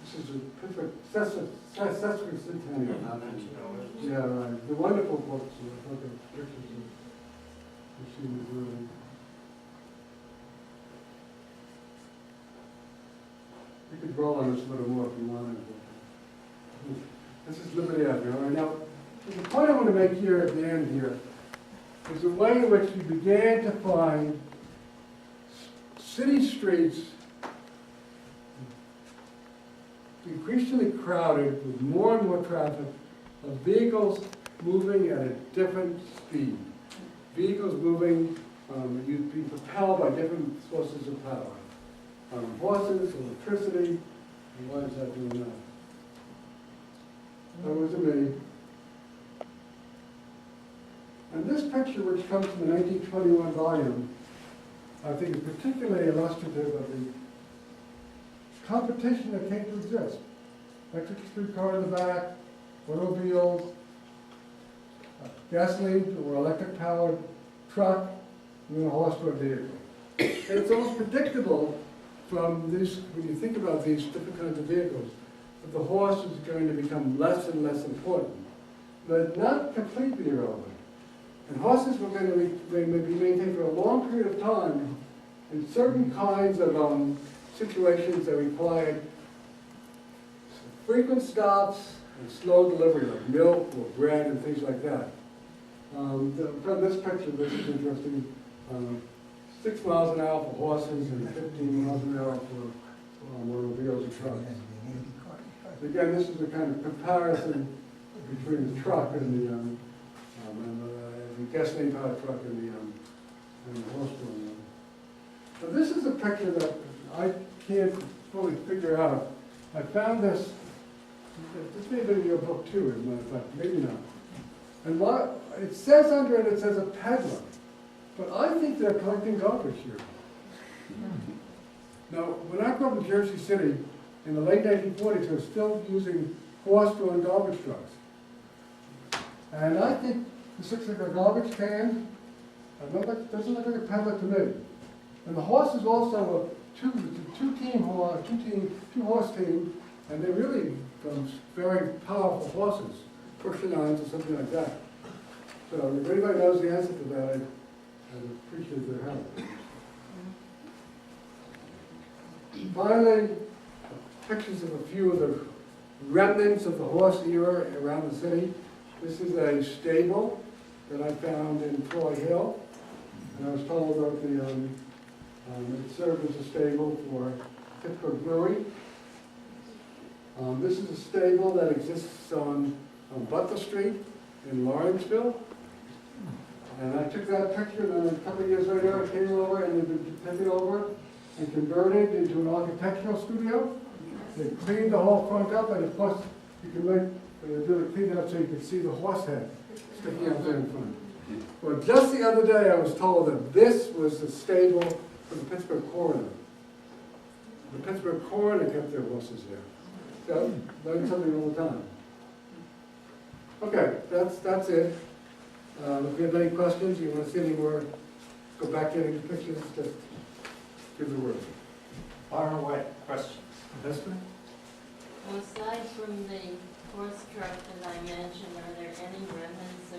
This is a Pittsburgh sesquicentennial. Yeah, right. The wonderful books, pictures of machine building. You could roll on this a little more if you wanted. This is Liberty Avenue. All right, now, the point I want to make here at the end here is the way in which you began to find city streets increasingly crowded with more and more traffic of vehicles moving at a different speed. Vehicles moving, you'd be propelled by different sources of power. Horses, electricity, and why is that doing that? That was me. And this picture, which comes from the 1921 volume, I think is particularly illustrative of the competition that came to exist. Electric streetcar in the back, automobiles, gasoline or electric powered truck, and then a horse-drawn vehicle. And it's almost predictable from this, when you think about these different kinds of vehicles, that the horse is going to become less and less important, but not completely irrelevant. And horses were going to be maintained for a long period of time in certain kinds of situations that required frequent stops and slow delivery, like milk or bread and things like that. From this picture, this is interesting. 6 miles an hour for horses and 15 miles an hour for automobiles and trucks. Again, this is a kind of comparison between the truck and the gasoline-powered truck and the horse-drawn. So this is a picture that I can't fully figure out. I found this may have been in your book too, as a matter of fact, maybe not. And what it says under it, it says a peddler. But I think they're collecting garbage here. Now, when I grew up in Jersey City, in the late 1940s, they were still using horse-drawn garbage trucks. And I think this looks like a garbage can. It doesn't look like a peddler to me. And the horse is also a two-horse team, and they're really very powerful horses. pushing lines or something like that. So if anybody knows the answer to that, I'd appreciate their help. Finally, pictures of a few of the remnants of the horse era around the city. This is a stable that I found in Troy Hill, and I was told that it served as a stable for Pittsburgh Brewery. This is a stable that exists on Butler Street in Lawrenceville. And I took that picture, and then a couple of years later, I came over and they took it over and converted it into an architectural studio. They cleaned the whole front up, and of course, you can do the clean up so you can see the horse head sticking out there in front. Well, just the other day, I was told that this was the stable for the Pittsburgh coroner. The Pittsburgh coroner kept their horses there. So, learn something all the time. Okay, that's it. If you have any questions, you want to see any more, go back to any pictures, just give the word. Fire away, questions? Esther? Aside from the horse truck that I mentioned, are there any remnants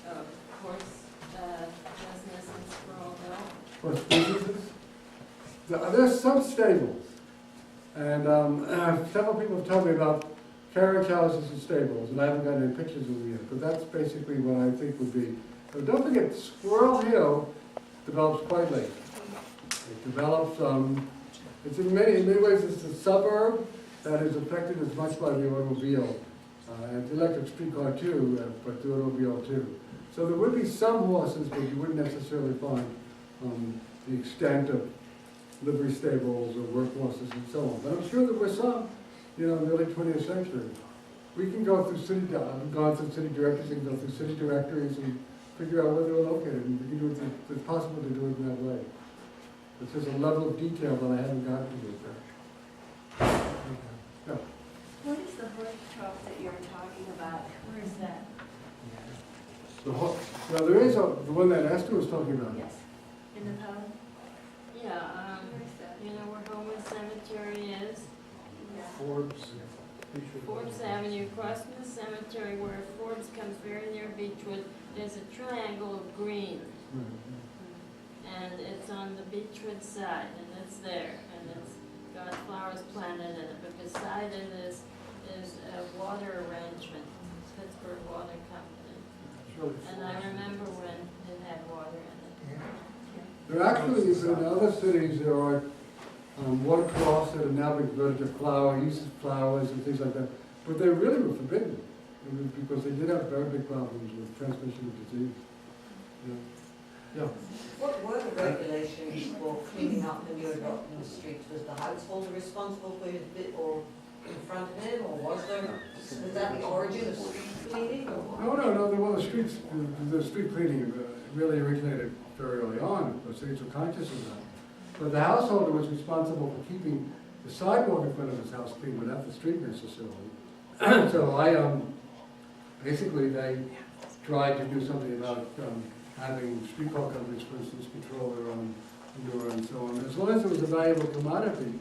of horse business in Squirrel Hill? Horse businesses? There's some stables. And several people have told me about carriage houses and stables, and I haven't gotten any pictures of them yet, but that's basically what I think would be. But don't forget, Squirrel Hill develops quite late. It develops, it's in many ways it's a suburb that is affected as much by the automobile, and the electric streetcar too, but the automobile too. So there would be some horses, but you wouldn't necessarily find the extent of livery stables or work horses and so on. But I'm sure there were some, in the early 20th century. We can go through I've gone through city directories and go through city directories and figure out where they were located. And we can do it, it's possible to do it in that way. It's just a level of detail that I haven't gotten to yet. Yeah. What is the horse trough that you're talking about? Where is that? Well, there is the one that Esther was talking about. Yes. In the town? Yeah, Where is that? you know where Homewood Cemetery is? Yeah. Forbes Avenue, across from the cemetery where Forbes comes very near Beechwood, there's a triangle of green. And it's on the Beechwood side, and it's there, and it's got flowers planted in it, but beside it is a water arrangement, Pittsburgh Water Company. And I remember when it had water in it. There actually is, in other cities, there are water troughs that have now been converted to use of flowers and things like that. But they really were forbidden, because they did have very big problems with transmission of disease. Yeah. What were the regulations for cleaning up when you were in the streets? Was the householder responsible for his bit or in front of him, or was that the origin of street cleaning? No. Well, the street cleaning really originated very early on. The cities were conscious of that. But the householder was responsible for keeping the sidewalk in front of his house clean, but not the street necessarily. So basically they tried to do something about having streetcar companies, for instance, control their own manure and so on. As long as it was a valuable commodity,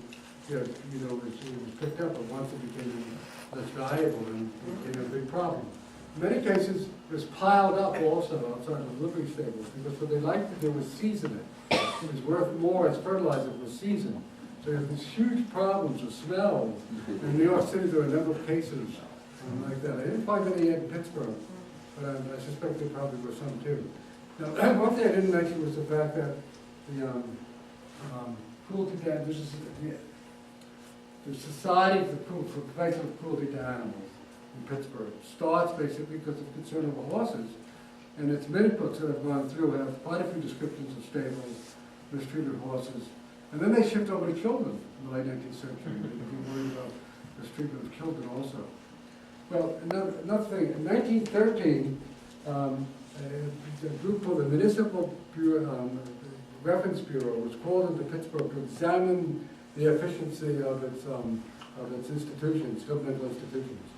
it was picked up, but once it became less valuable, then it became a big problem. In many cases, it was piled up also outside of the livery stables, because what they liked to do was season it. It was worth more as fertilizer for season. So you have these huge problems with smells. In New York City, there were a number of cases like that. I didn't find any in Pittsburgh, but I suspect there probably were some too. Now, one thing I didn't mention was the fact that the cruelty to the Society for Prevention of Cruelty to Animals in Pittsburgh starts basically because of concern over horses, and its minute books that I've gone through have quite a few descriptions of stables, mistreated horses, and then they shift over to children in the late 19th century. They became worried about mistreatment of children also. Well, another thing, in 1913, a group called the Municipal Reference Bureau was called into Pittsburgh to examine the efficiency of its institutions, governmental institutions.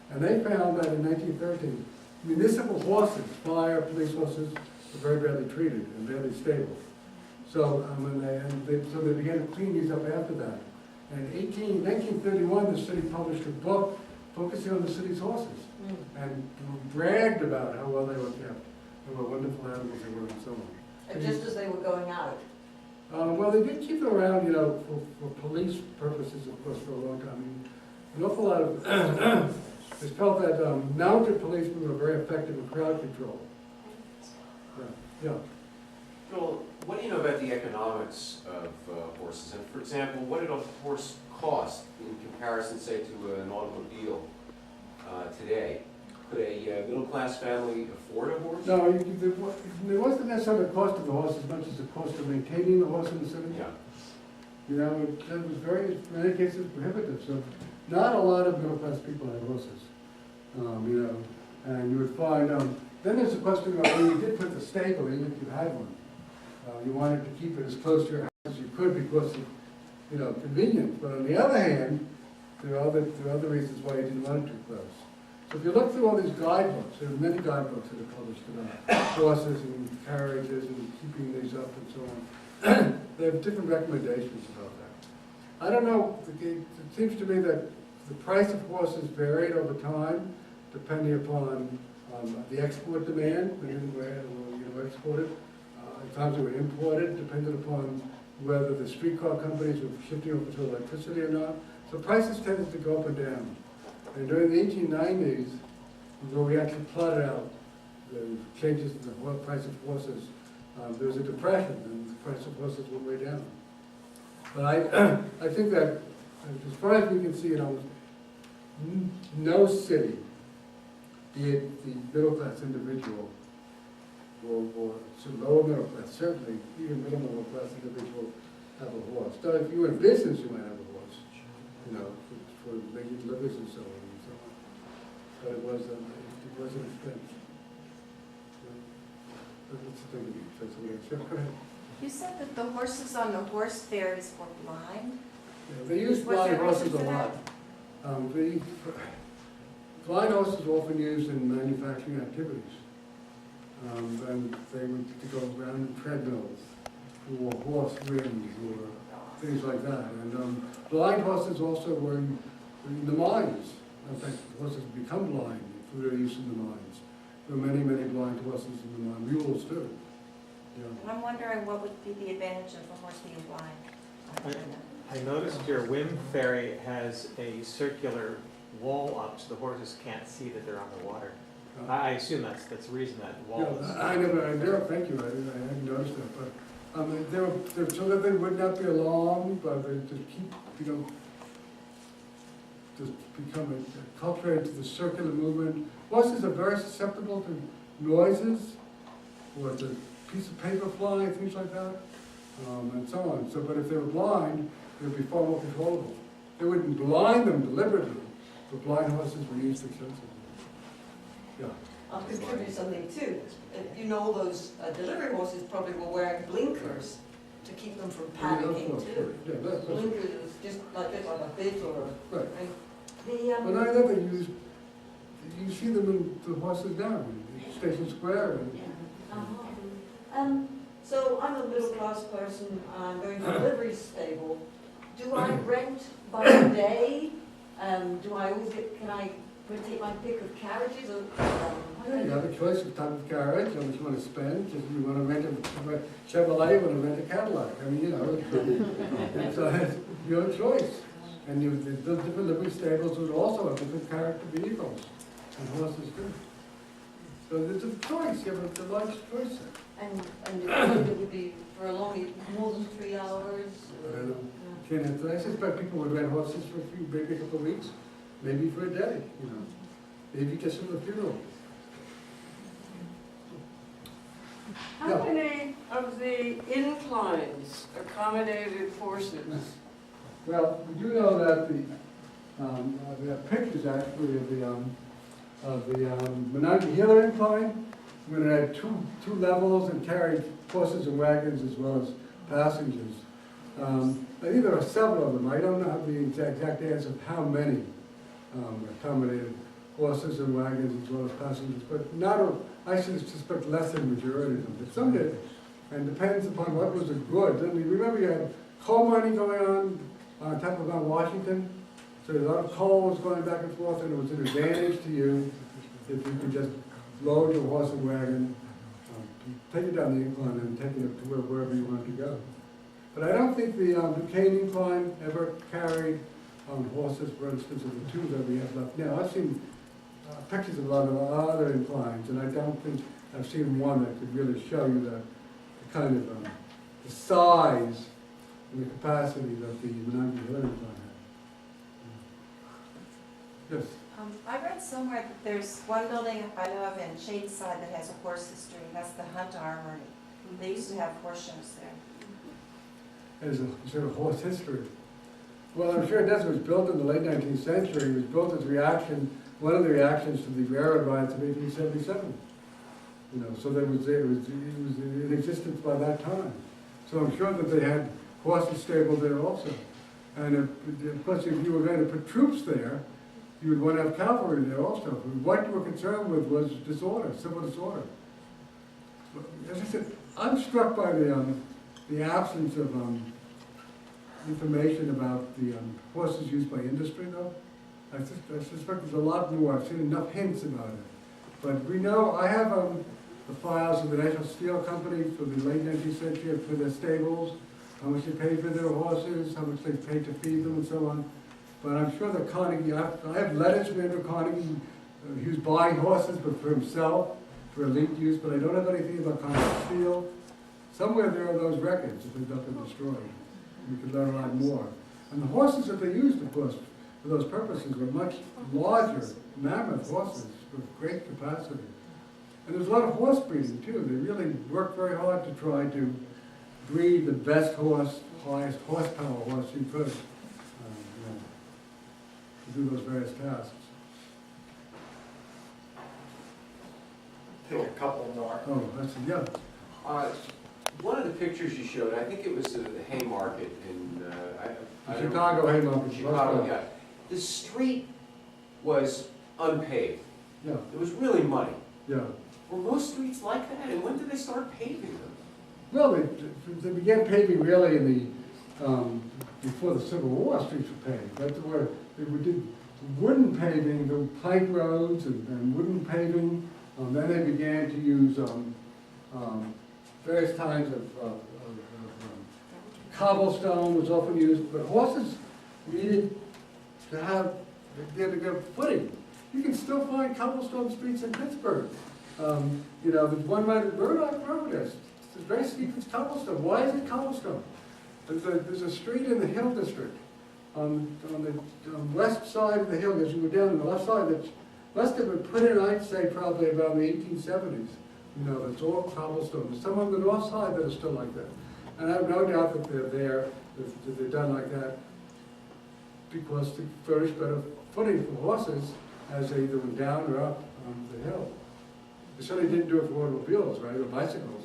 And they found that in 1913, municipal horses, fire, police horses, were very badly treated and badly stable. So, so they began to clean these up after that. And in 1931, the city published a book focusing on the city's horses and bragged about how well they were kept and what wonderful animals they were and so on. And just as they were going out. Well, they did keep them around, you know, for police purposes, of course, for a long time. I mean, an awful lot of, it's felt that mounted policemen were very effective in crowd control. Yeah. Bill, what do you know about the economics of horses? And for example, what did a horse cost in comparison, say, to an automobile today? Could a middle-class family afford a horse? No, there wasn't necessarily the cost of the horse as much as the cost of maintaining the horse in the city. Yeah. You know, it was very, in many cases, prohibitive. So not a lot of middle-class people had horses, you know, and you would find, then there's a question about when you did put the stable, even if you had one, you wanted to keep it as close to your house as you could because of, you know, convenience. But on the other hand, there are other reasons why you didn't want it too close. So if you look through all these guidebooks, there are many guidebooks that are published about horses and carriages and keeping these up and so on. They have different recommendations about that. I don't know, it seems to me that the price of horses varied over time, depending upon the export demand, when you know, exported. At times they were imported, depending upon whether the streetcar companies were shifting over to electricity or not. So prices tended to go up and down. And during the 1890s, where we actually plotted out the changes in the price of horses, there was a depression and the price of horses went way down. But I think that, as far as we can see, you know, no city, be it the middle-class individual or lower middle class, certainly even middle class individual have a horse. So if you were in business, you might have a horse, you know, for making deliveries and so on and so on. But it was an expense. That's the thing. That's what I said. Go ahead. You said that the horses on the horse fairs were blind? Yeah, they use Was blind there a horses reason a for lot. Blind horses are often used in manufacturing activities. And they would go around in treadmills or horse rims or things like that. And blind horses also were in the mines. In fact, horses become blind through their use in the mines. There are many, many blind horses in the mine. Mules too. Yeah. And I'm wondering what would be the advantage of a horse being blind? I noticed your whim ferry has a circular wall up so the horses can't see that they're on the water. I assume that's the reason that wall is. I never, thank you, I hadn't noticed that, but, they're so that they would not be alarmed, but they just keep, you know, just become acculturated to the circular movement. Horses are very susceptible to noises, or to a piece of paper flying, things like that, and so on. So, but if they were blind, they would be far more controllable. They wouldn't blind them deliberately, but blind horses were used extensively. Yeah. I'll contribute something too. You know, those delivery horses probably were wearing blinkers to keep them from panicking too. Yeah, that's Blinkers is just like this, like a bit or a... right. The, But I never use, you see them in the horses now, in Station Square. And, so I'm a middle class person, I'm going to a livery stable. Do I rent by the day? Do I always get, can I take my pick of carriages or? yeah, you have a choice of type of carriage, how much you want to spend. If you want to rent a Chevrolet, you want to rent a Cadillac. I mean, you know, it's your choice. And the different livery stables would also have different character vehicles, and horses too. So there's a choice, you have a large choice there. And it would be for a long, more than 3 hours? I don't know. I suspect people would rent horses for maybe a couple of weeks, maybe for a day, you know, maybe just for the funeral. How many of the inclines accommodated horses? Well, we do know that we have pictures actually of the Monongahela incline, when it had two levels and carried horses and wagons as well as passengers. I think there are several of them. I don't know the exact answer of how many accommodated horses and wagons as well as passengers, but I should suspect less than the majority of them, but some did. And depends upon what was a good. I mean, remember you had coal mining going on top of Mount Washington, So a lot of coal was going back and forth, and it was an advantage to you if you could just load your horse and wagon, take it down the incline and take it to wherever you wanted to go. But I don't think the cane incline ever carried horses, for instance, of the two that we have left now. I've seen pictures of a lot of other inclines, and I don't think I've seen one that could really show you the kind of the size and the capacity that the Menangi Hill incline had. Yes. I read somewhere that there's one building I know of in Shadeside that has a horse history, and that's the Hunt Armory. They used to have horse shows there. There's a sort of horse history. Well, I'm sure it does. It was built in the late 19th century. It was built as reaction, one of the reactions to the railroad riots of 1877. You know, so it was in existence by that time. So I'm sure that they had horses stabled there also. And of course, if you were going to put troops there, you would want to have cavalry there also. What you were concerned with was disorder, civil disorder. As I said, I'm struck by the absence of information about the horses used by industry, though. I suspect there's a lot more. I've seen enough hints about it. But we know, I have the files of the National Steel Company for the late 19th century for their stables, how much they paid for their horses, how much they paid to feed them, and so on. But I'm sure that Carnegie, I have letters from Andrew Carnegie. He was buying horses, but for himself, for elite use, but I don't have anything about Carnegie Steel. Somewhere there are those records that they've not been destroyed. We could learn a lot more. And the horses that they used, of course, for those purposes were much larger, mammoth horses with great capacity. And there's a lot of horse breeding, too. They really worked very hard to try to breed the best horse, highest horsepower horse you could to do those various tasks. Take a couple more. Oh, that's, yeah. One of the pictures you showed, I think it was the Haymarket in Chicago Haymarket. Chicago, yeah. The street was unpaved. Yeah, It was really muddy. yeah. Were most streets like that, and when did they start paving them? Well, they began paving really in the, before the Civil War, streets were paved. That's where they did wooden paving, the plank roads and wooden paving. Then they began to use various kinds of cobblestone was often used, but horses needed to have, they had to get footing. You can still find cobblestone streets in Pittsburgh. You know, there's one right at Murdoch Road. It's very steep, it's cobblestone. Why is it cobblestone? There's a street in the Hill District on the west side of the hill, as you go down on the left side, that must have been put in, I'd say, probably about the 1870s. You know, it's all cobblestone. There's some on the north side that are still like that. And I have no doubt that they're there, that they're done like that, because to furnish better footing for horses as they either went down or up the hill. They certainly didn't do it for automobiles, right, or bicycles.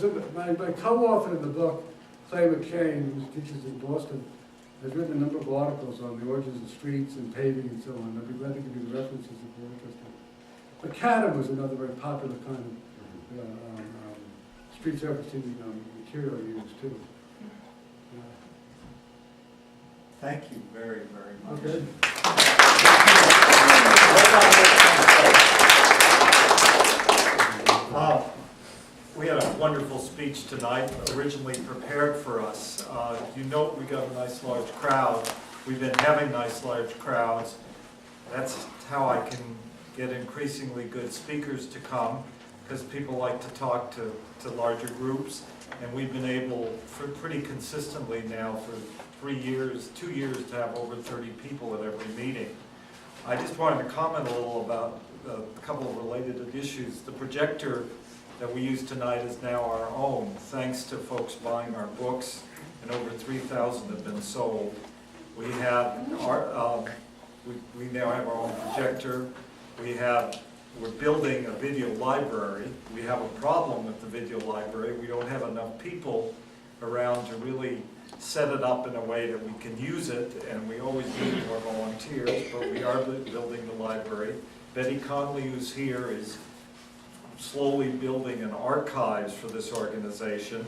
But my co-author in the book, Clay McShane, who teaches in Boston, has written a number of articles on the origins of streets and paving and so on. I'd be glad to give you the references if you're interested. Macadam was another very popular kind of street surfacing material used too. Thank you very, very much. Okay. We had a wonderful speech tonight, originally prepared for us. You note we got a nice large crowd. We've been having nice large crowds. That's how I can get increasingly good speakers to come, because people like to talk to larger groups. And we've been able, for pretty consistently now, for 2 years, to have over 30 people at every meeting. I just wanted to comment a little about a couple of related issues. The projector that we use tonight is now our own, thanks to folks buying our books, and over 3,000 have been sold. We have we now have our own projector. We're building a video library. We have a problem with the video library. We don't have enough people around to really set it up in a way that we can use it, and we always need more volunteers, but we are building the library. Betty Conley, who's here, is slowly building an archives for this organization.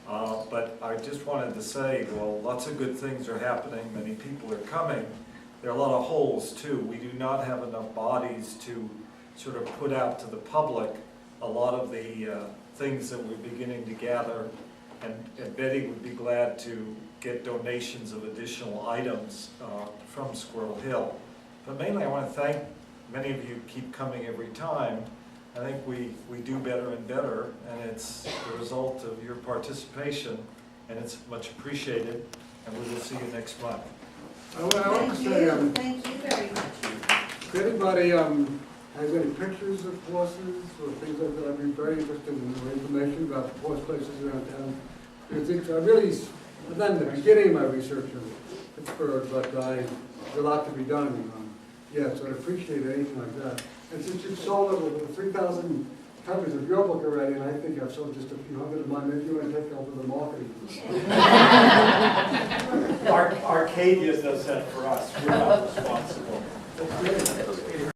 But I just wanted to say, well, lots of good things are happening, many people are coming. There are a lot of holes too. We do not have enough bodies to sort of put out to the public a lot of the things that we're beginning to gather. And Betty would be glad to get donations of additional items from Squirrel Hill. But mainly I want to thank, many of you keep coming every time. I think we do better and better, and it's the result of your participation, and it's much appreciated, and we will see you next month. I want to Thank say, you, thank you very much. if anybody has any pictures of horses or things like that, I'd be very interested in more information about horse places around town. Because I've done the beginning of my research in Pittsburgh, but there's a lot to be done. Yeah, so I'd appreciate anything like that. And since you've sold over 3,000 copies of your book already, and I think I've sold just a few hundred of mine, maybe you want to take over the marketing. Arcadia does that for us. We're not responsible. That's great.